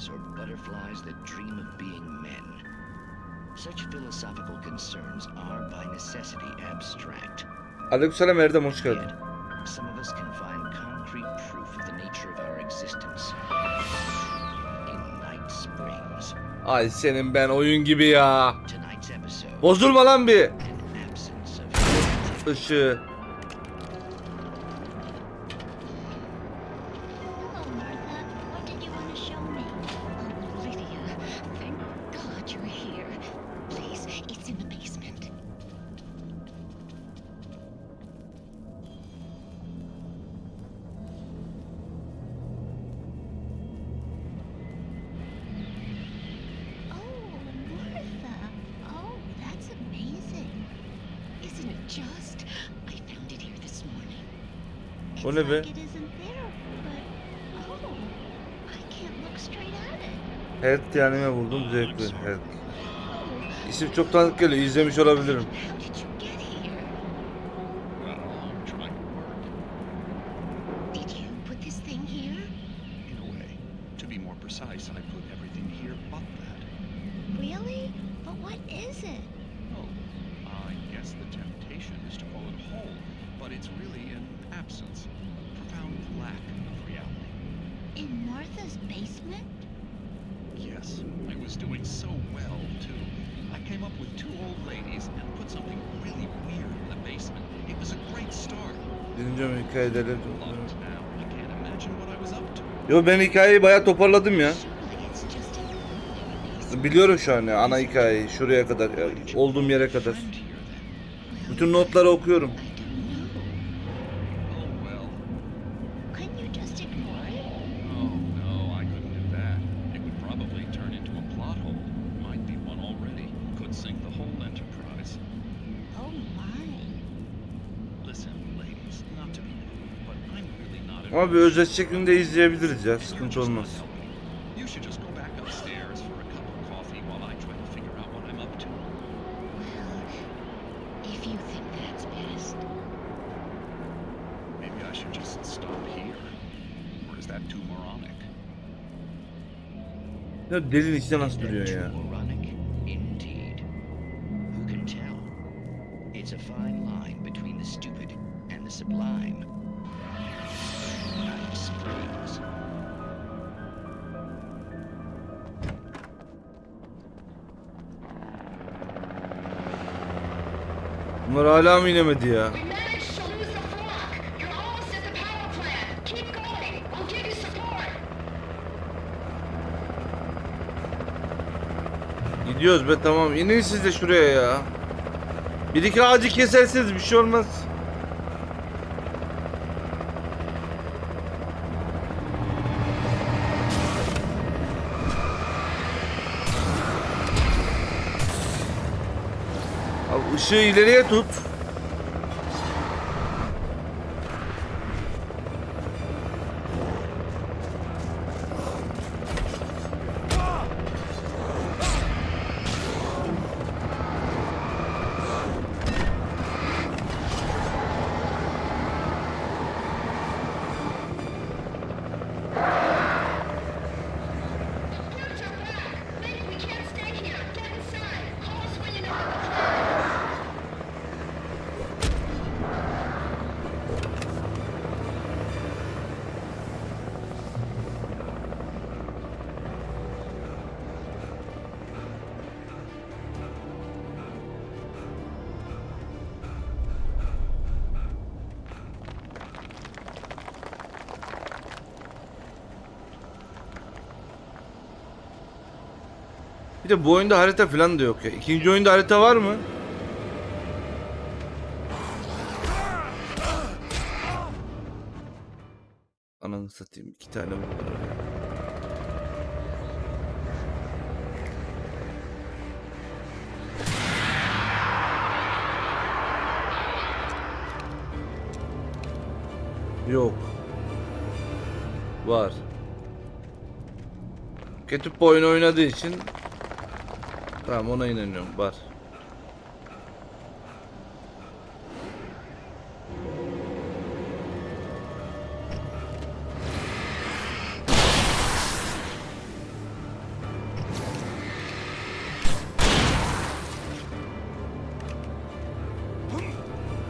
Or butterflies that dream of being men. Such philosophical concerns are by necessity abstract. Aleykümselam Erdem, hoş geldin. Some of us can find concrete proof of the nature of our existence in Night Springs. Ay senin ben oyun gibi ya. Bozulma lan bir. Işığı. What did you want to show O ne be? Health yanime vurdum, zevkli. Health. İsim çok tanıdık geliyor. İzlemiş olabilirim. Yes, I was doing so well, too. I came up with 2 old ladies and put something really weird in the basement. It was a great start. Dinleyeceğim hikayeleri. Now, I can't imagine what I was up to. Yo, ben hikayeyi bayağı toparladım ya. Biliyorum şu an ya ana hikayeyi şuraya kadar, olduğum yere kadar. Bütün notları okuyorum. Ama bir özet şeklinde izleyebiliriz ya, sıkıntı olmaz. Ya delinin içinde nasıl duruyor ya? Bunlar hala mı inemedi ya? Gidiyoruz be, tamam. İnin siz de şuraya ya. Bir iki ağacı keserseniz bir şey olmaz. Abi ışığı ileriye tut. Bir de bu oyunda harita falan da yok ya. İkinci oyunda harita var mı? Ananı satayım, 2 tane var. Yok. Var. Kötü oyun oynadığı için tamam, ona inanıyorum. Var.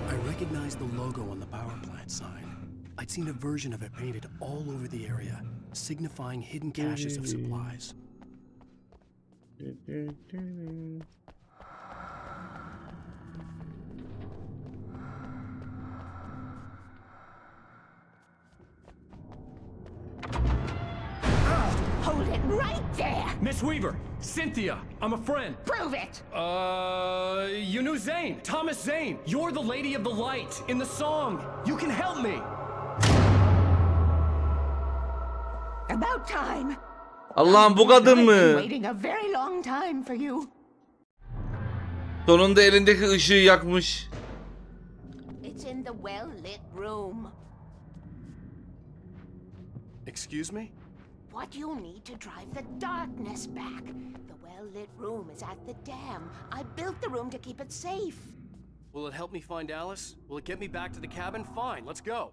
I recognized the logo on the power plant sign. I'd seen a version of it painted all over the area, signifying hidden caches of supplies. Hold it right there! Miss Weaver, Cynthia, I'm a friend. Prove it! You knew Zane, Thomas Zane. You're the lady of the light in the song. You can help me. About time. Allah'ım, bu kadın I've been mı? waiting a very long time for you. Sonunda elindeki ışığı yakmış. It's in the well-lit room. Excuse me? What you need to drive the darkness back. The well-lit room is at the dam. I built the room to keep it safe. Will it help me find Alice? Will it get me back to the cabin? Fine, let's go.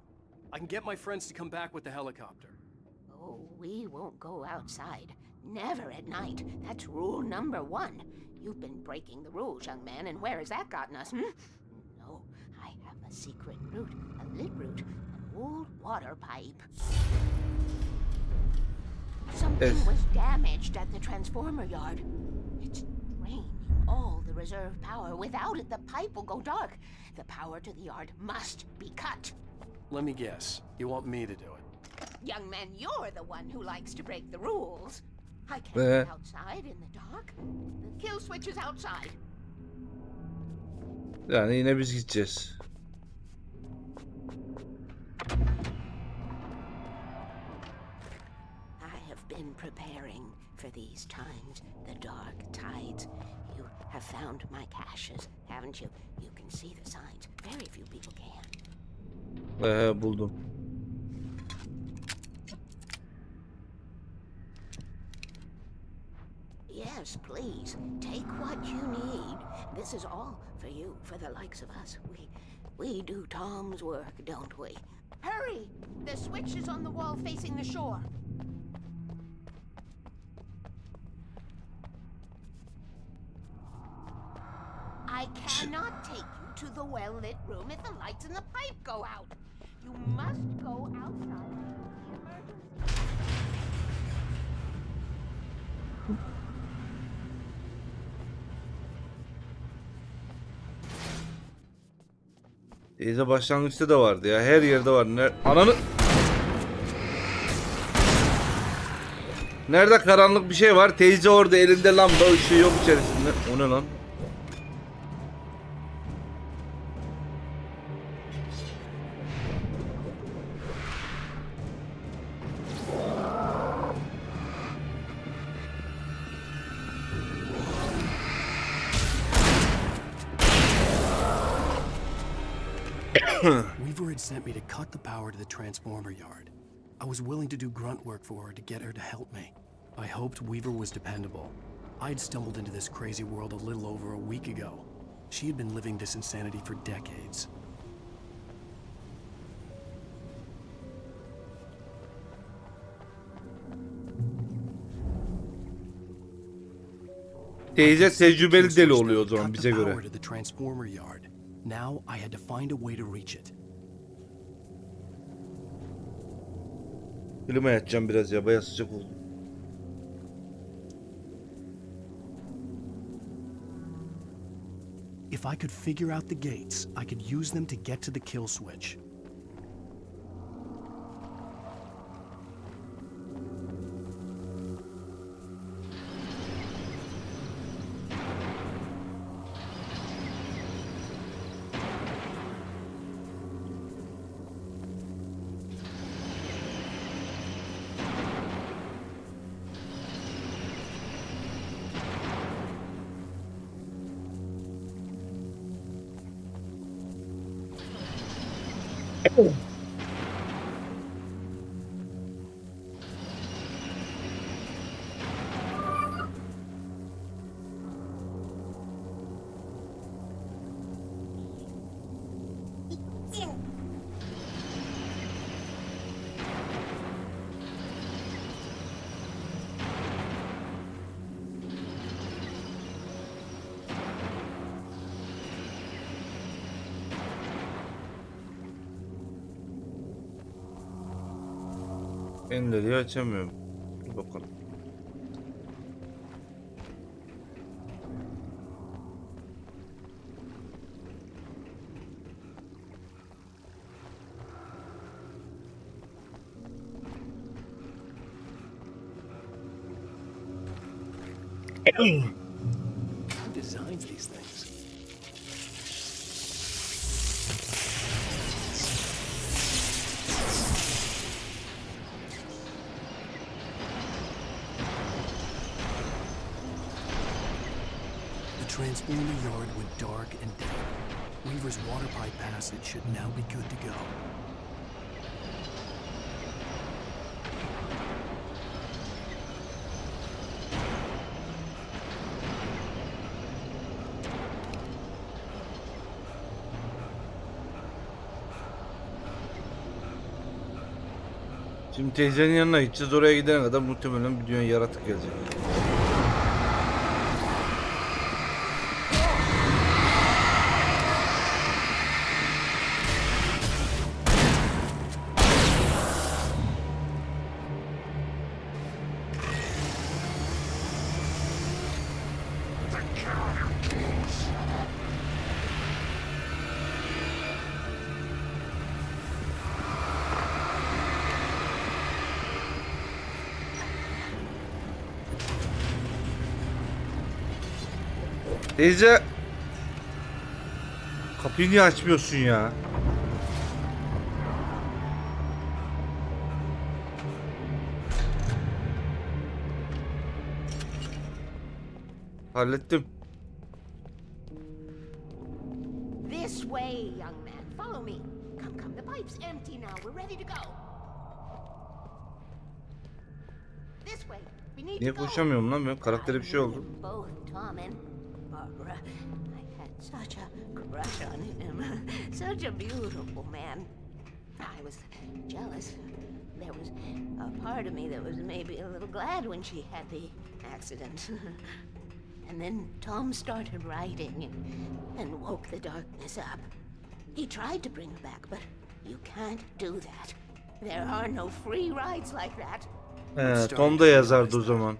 I can get my friends to come back with the helicopter. Oh, we won't go outside. Never at night. That's rule number 1. You've been breaking the rules, young man, and where has that gotten us, No, I have a secret route, a lit route, an old water pipe. Something was damaged at the transformer yard. It's draining all the reserve power. Without it, the pipe will go dark. The power to the yard must be cut. Let me guess. You want me to do it? Young man, you're the one who likes to break the rules. I can't be outside in the dark. The kill switch is outside. Yani yine biz gideceğiz. I have been preparing for these times, the dark tides. You have found my caches, haven't you? You can see the signs. Very few people can. Buldum. Yes, please. Take what you need. This is all for you, for the likes of us. We do Tom's work, don't we? Hurry! The switch is on the wall facing the shore. I cannot take you to the well-lit room if the lights in the pipe go out. You must go outside. The emergency. Teyze başlangıçta da vardı ya. Her yerde var. Ananı... Nerede karanlık bir şey var? Teyze orada, elinde lamba, ışığı yok içerisinde. O ne lan? Weaver had sent me to cut the power to the transformer yard. I was willing to do grunt work for her to get her to help me. I hoped Weaver was dependable. I'd stumbled into this crazy world a little over a week ago. She had been living this insanity for decades. Teyze tecrübeli deli oluyor o zaman bize göre. Now I had to find a way to reach it. Klima yatacağım biraz ya, bayağı sıcak oldu. If I could figure out the gates, I could use them to get to the kill switch. Enleri açamıyorum. Dur bakalım. Who designs these things? The transformer yard went dark and dead. Weaver's water pipe passage should now be good to go. Şimdi teyzenin yanına gideceğiz. Oraya gidene kadar muhtemelen bir dünya yaratık gelecek. Teyze, kapıyı niye açmıyorsun ya? Hallettim. This way, young man. Follow me. Come, come. The pipe's empty now. We're ready to go. This way. We need Niye to go. koşamıyorum lan ben? Karaktere bir şey oldu. Both Tom and Barbara. I had such a crush on him. Such a beautiful man. I was jealous. There was a part of me that was maybe a little glad when she had the accident. And then Tom started writing and woke the darkness up. He tried to bring her back, but you can't do that. There are no free rides like that. Tom da yazardı o zaman.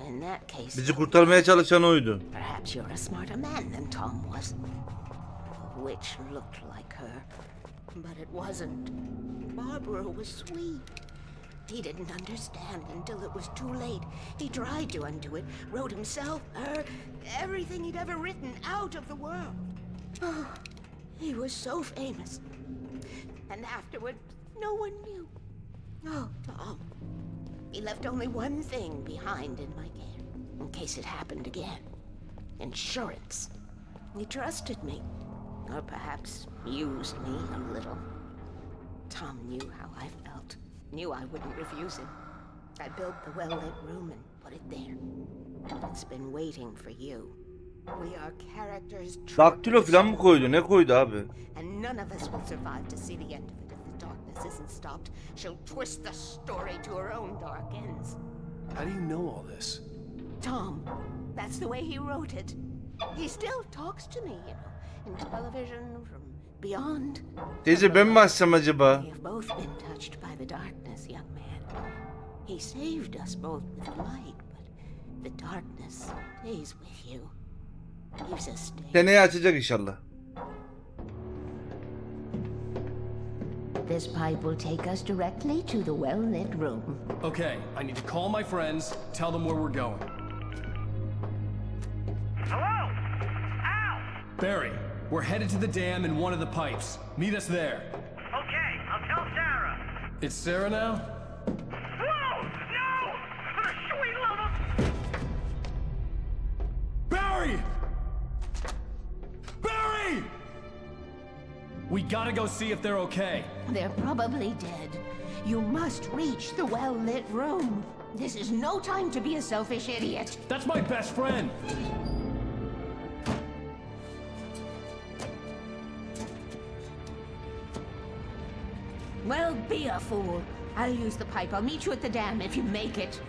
In that case, Bizi kurtarmaya çalışan oydu. perhaps you're a smarter man than Tom was. The witch looked like her, but it wasn't. Barbara was sweet. He didn't understand until it was too late. He tried to undo it, wrote himself, her, everything he'd ever written out of the world. Oh, he was so famous. And afterward, no one knew. Oh, Tom. He left only one thing behind in my care, in case it happened again. Insurance. He trusted me, or perhaps used me a little. Tom knew how I felt, knew I wouldn't refuse him. I built the well-lit room and put it there. It's been waiting for you. We are characters. Daktilo falan mı koydu? Ne koydu abi? And none of us will survive to see the end of it if the darkness isn't stopped. She'll twist the story to her own dark ends. How do you know all this? Tom, that's the way he wrote it. He still talks to me, you know, in television, from beyond. Teyze ben mi açsam acaba? We have both been touched by the darkness, young man. He saved us both with the light, but the darkness stays with you. Gives us stay. Seneye açacak inşallah. This pipe will take us directly to the well-lit room. Okay, I need to call my friends, tell them where we're going. Hello? Al! Barry, we're headed to the dam in one of the pipes. Meet us there. Okay, I'll tell Sarah. It's Sarah now? Whoa! No! For the sweet love of... Barry! Barry! We gotta go see if they're okay. They're probably dead. You must reach the well-lit room. This is no time to be a selfish idiot. That's my best friend. Well, be a fool. I'll use the pipe. I'll meet you at the dam if you make it.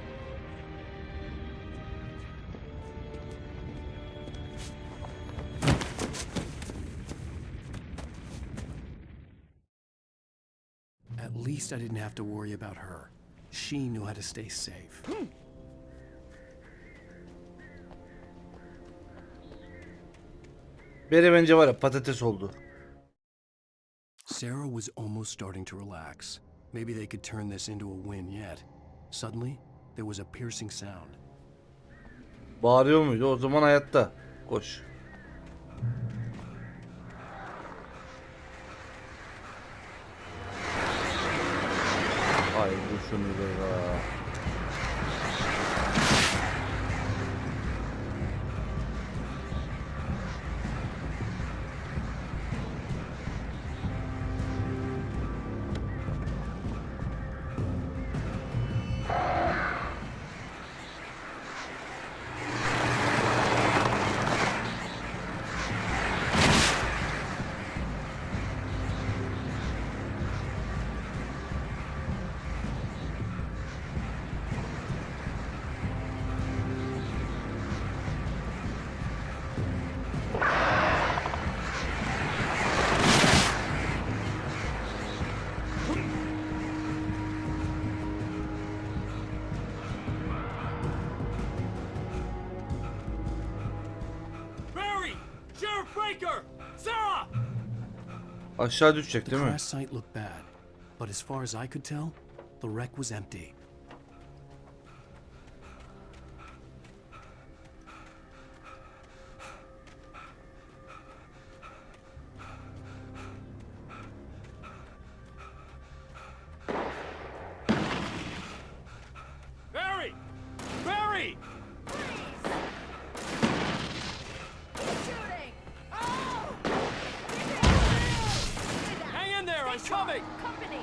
At least I didn't have to worry about her. She knew how to stay safe. Beri bence var ya patates oldu. Sarah was almost starting to relax. Maybe they could turn this into a win yet. Suddenly, there was a piercing sound. Bağırıyor muydu? O zaman hayatta. Koş. Ay bu şunu da. Aşağı düşecek The değil mi? crash site looked bad, but as far as I could tell, the wreck was empty. Barry! Barry! Shooting! Oh! Hang in there, I'm coming! Company!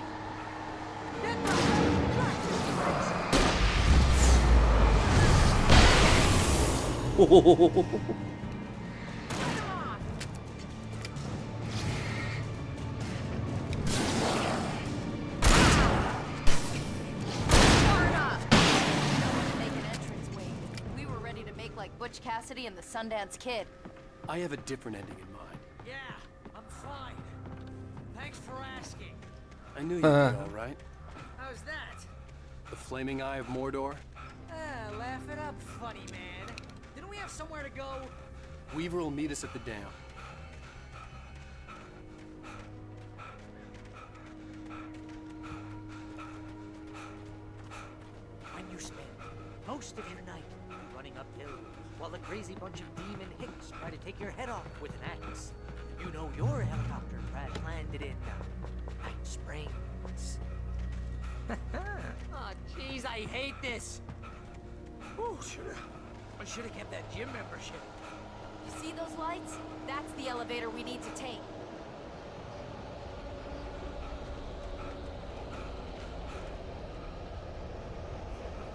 We were ready to make like Butch Cassidy and the Sundance Kid. I have a different ending in mind. Yeah, I'm fine. Thanks for asking. I knew you'd be all right. How's that? The flaming eye of Mordor? Laugh it up, funny man. Didn't we have somewhere to go? Weaver will meet us at the dam. When you spend most of your night running uphill while a crazy bunch of demon hicks try to take your head off with an axe, you know your helicopter crash landed in Night Springs. Oh, jeez, I hate this. Ooh, I should have kept that gym membership. You see those lights? That's the elevator we need to take.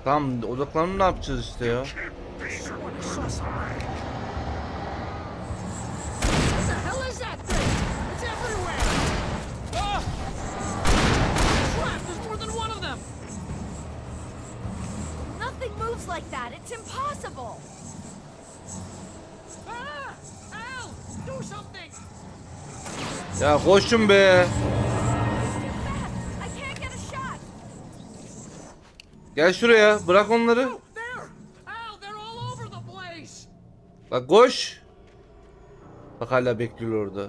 Tamam, odaklanıp ne yapacağız işte ya? What the hell is that thing? It's everywhere! Ah! Crap, there's more than one of them! Nothing moves like that. It's impossible. Ah! Al! Do something! Ya koşun be. I can't get a shot. Gel şuraya, bırak onları. There! Al, they're all over the place! Bak koş. Bak hala bekliyor orada.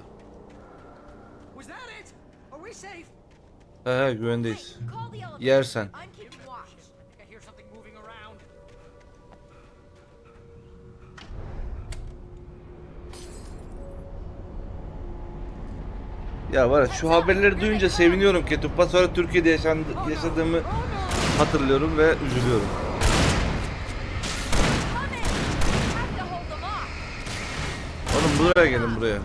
Was that it? Are we safe? He güvendeyiz. Call the elevator. Yersen. I'm keeping watch. I think I hear something moving around. Ya var ya, şu haberleri duyunca seviniyorum ki tıpkı sonra Türkiye'de yaşadığımı hatırlıyorum ve üzülüyorum. Come in. We have to hold them off. Oğlum buraya gelin buraya.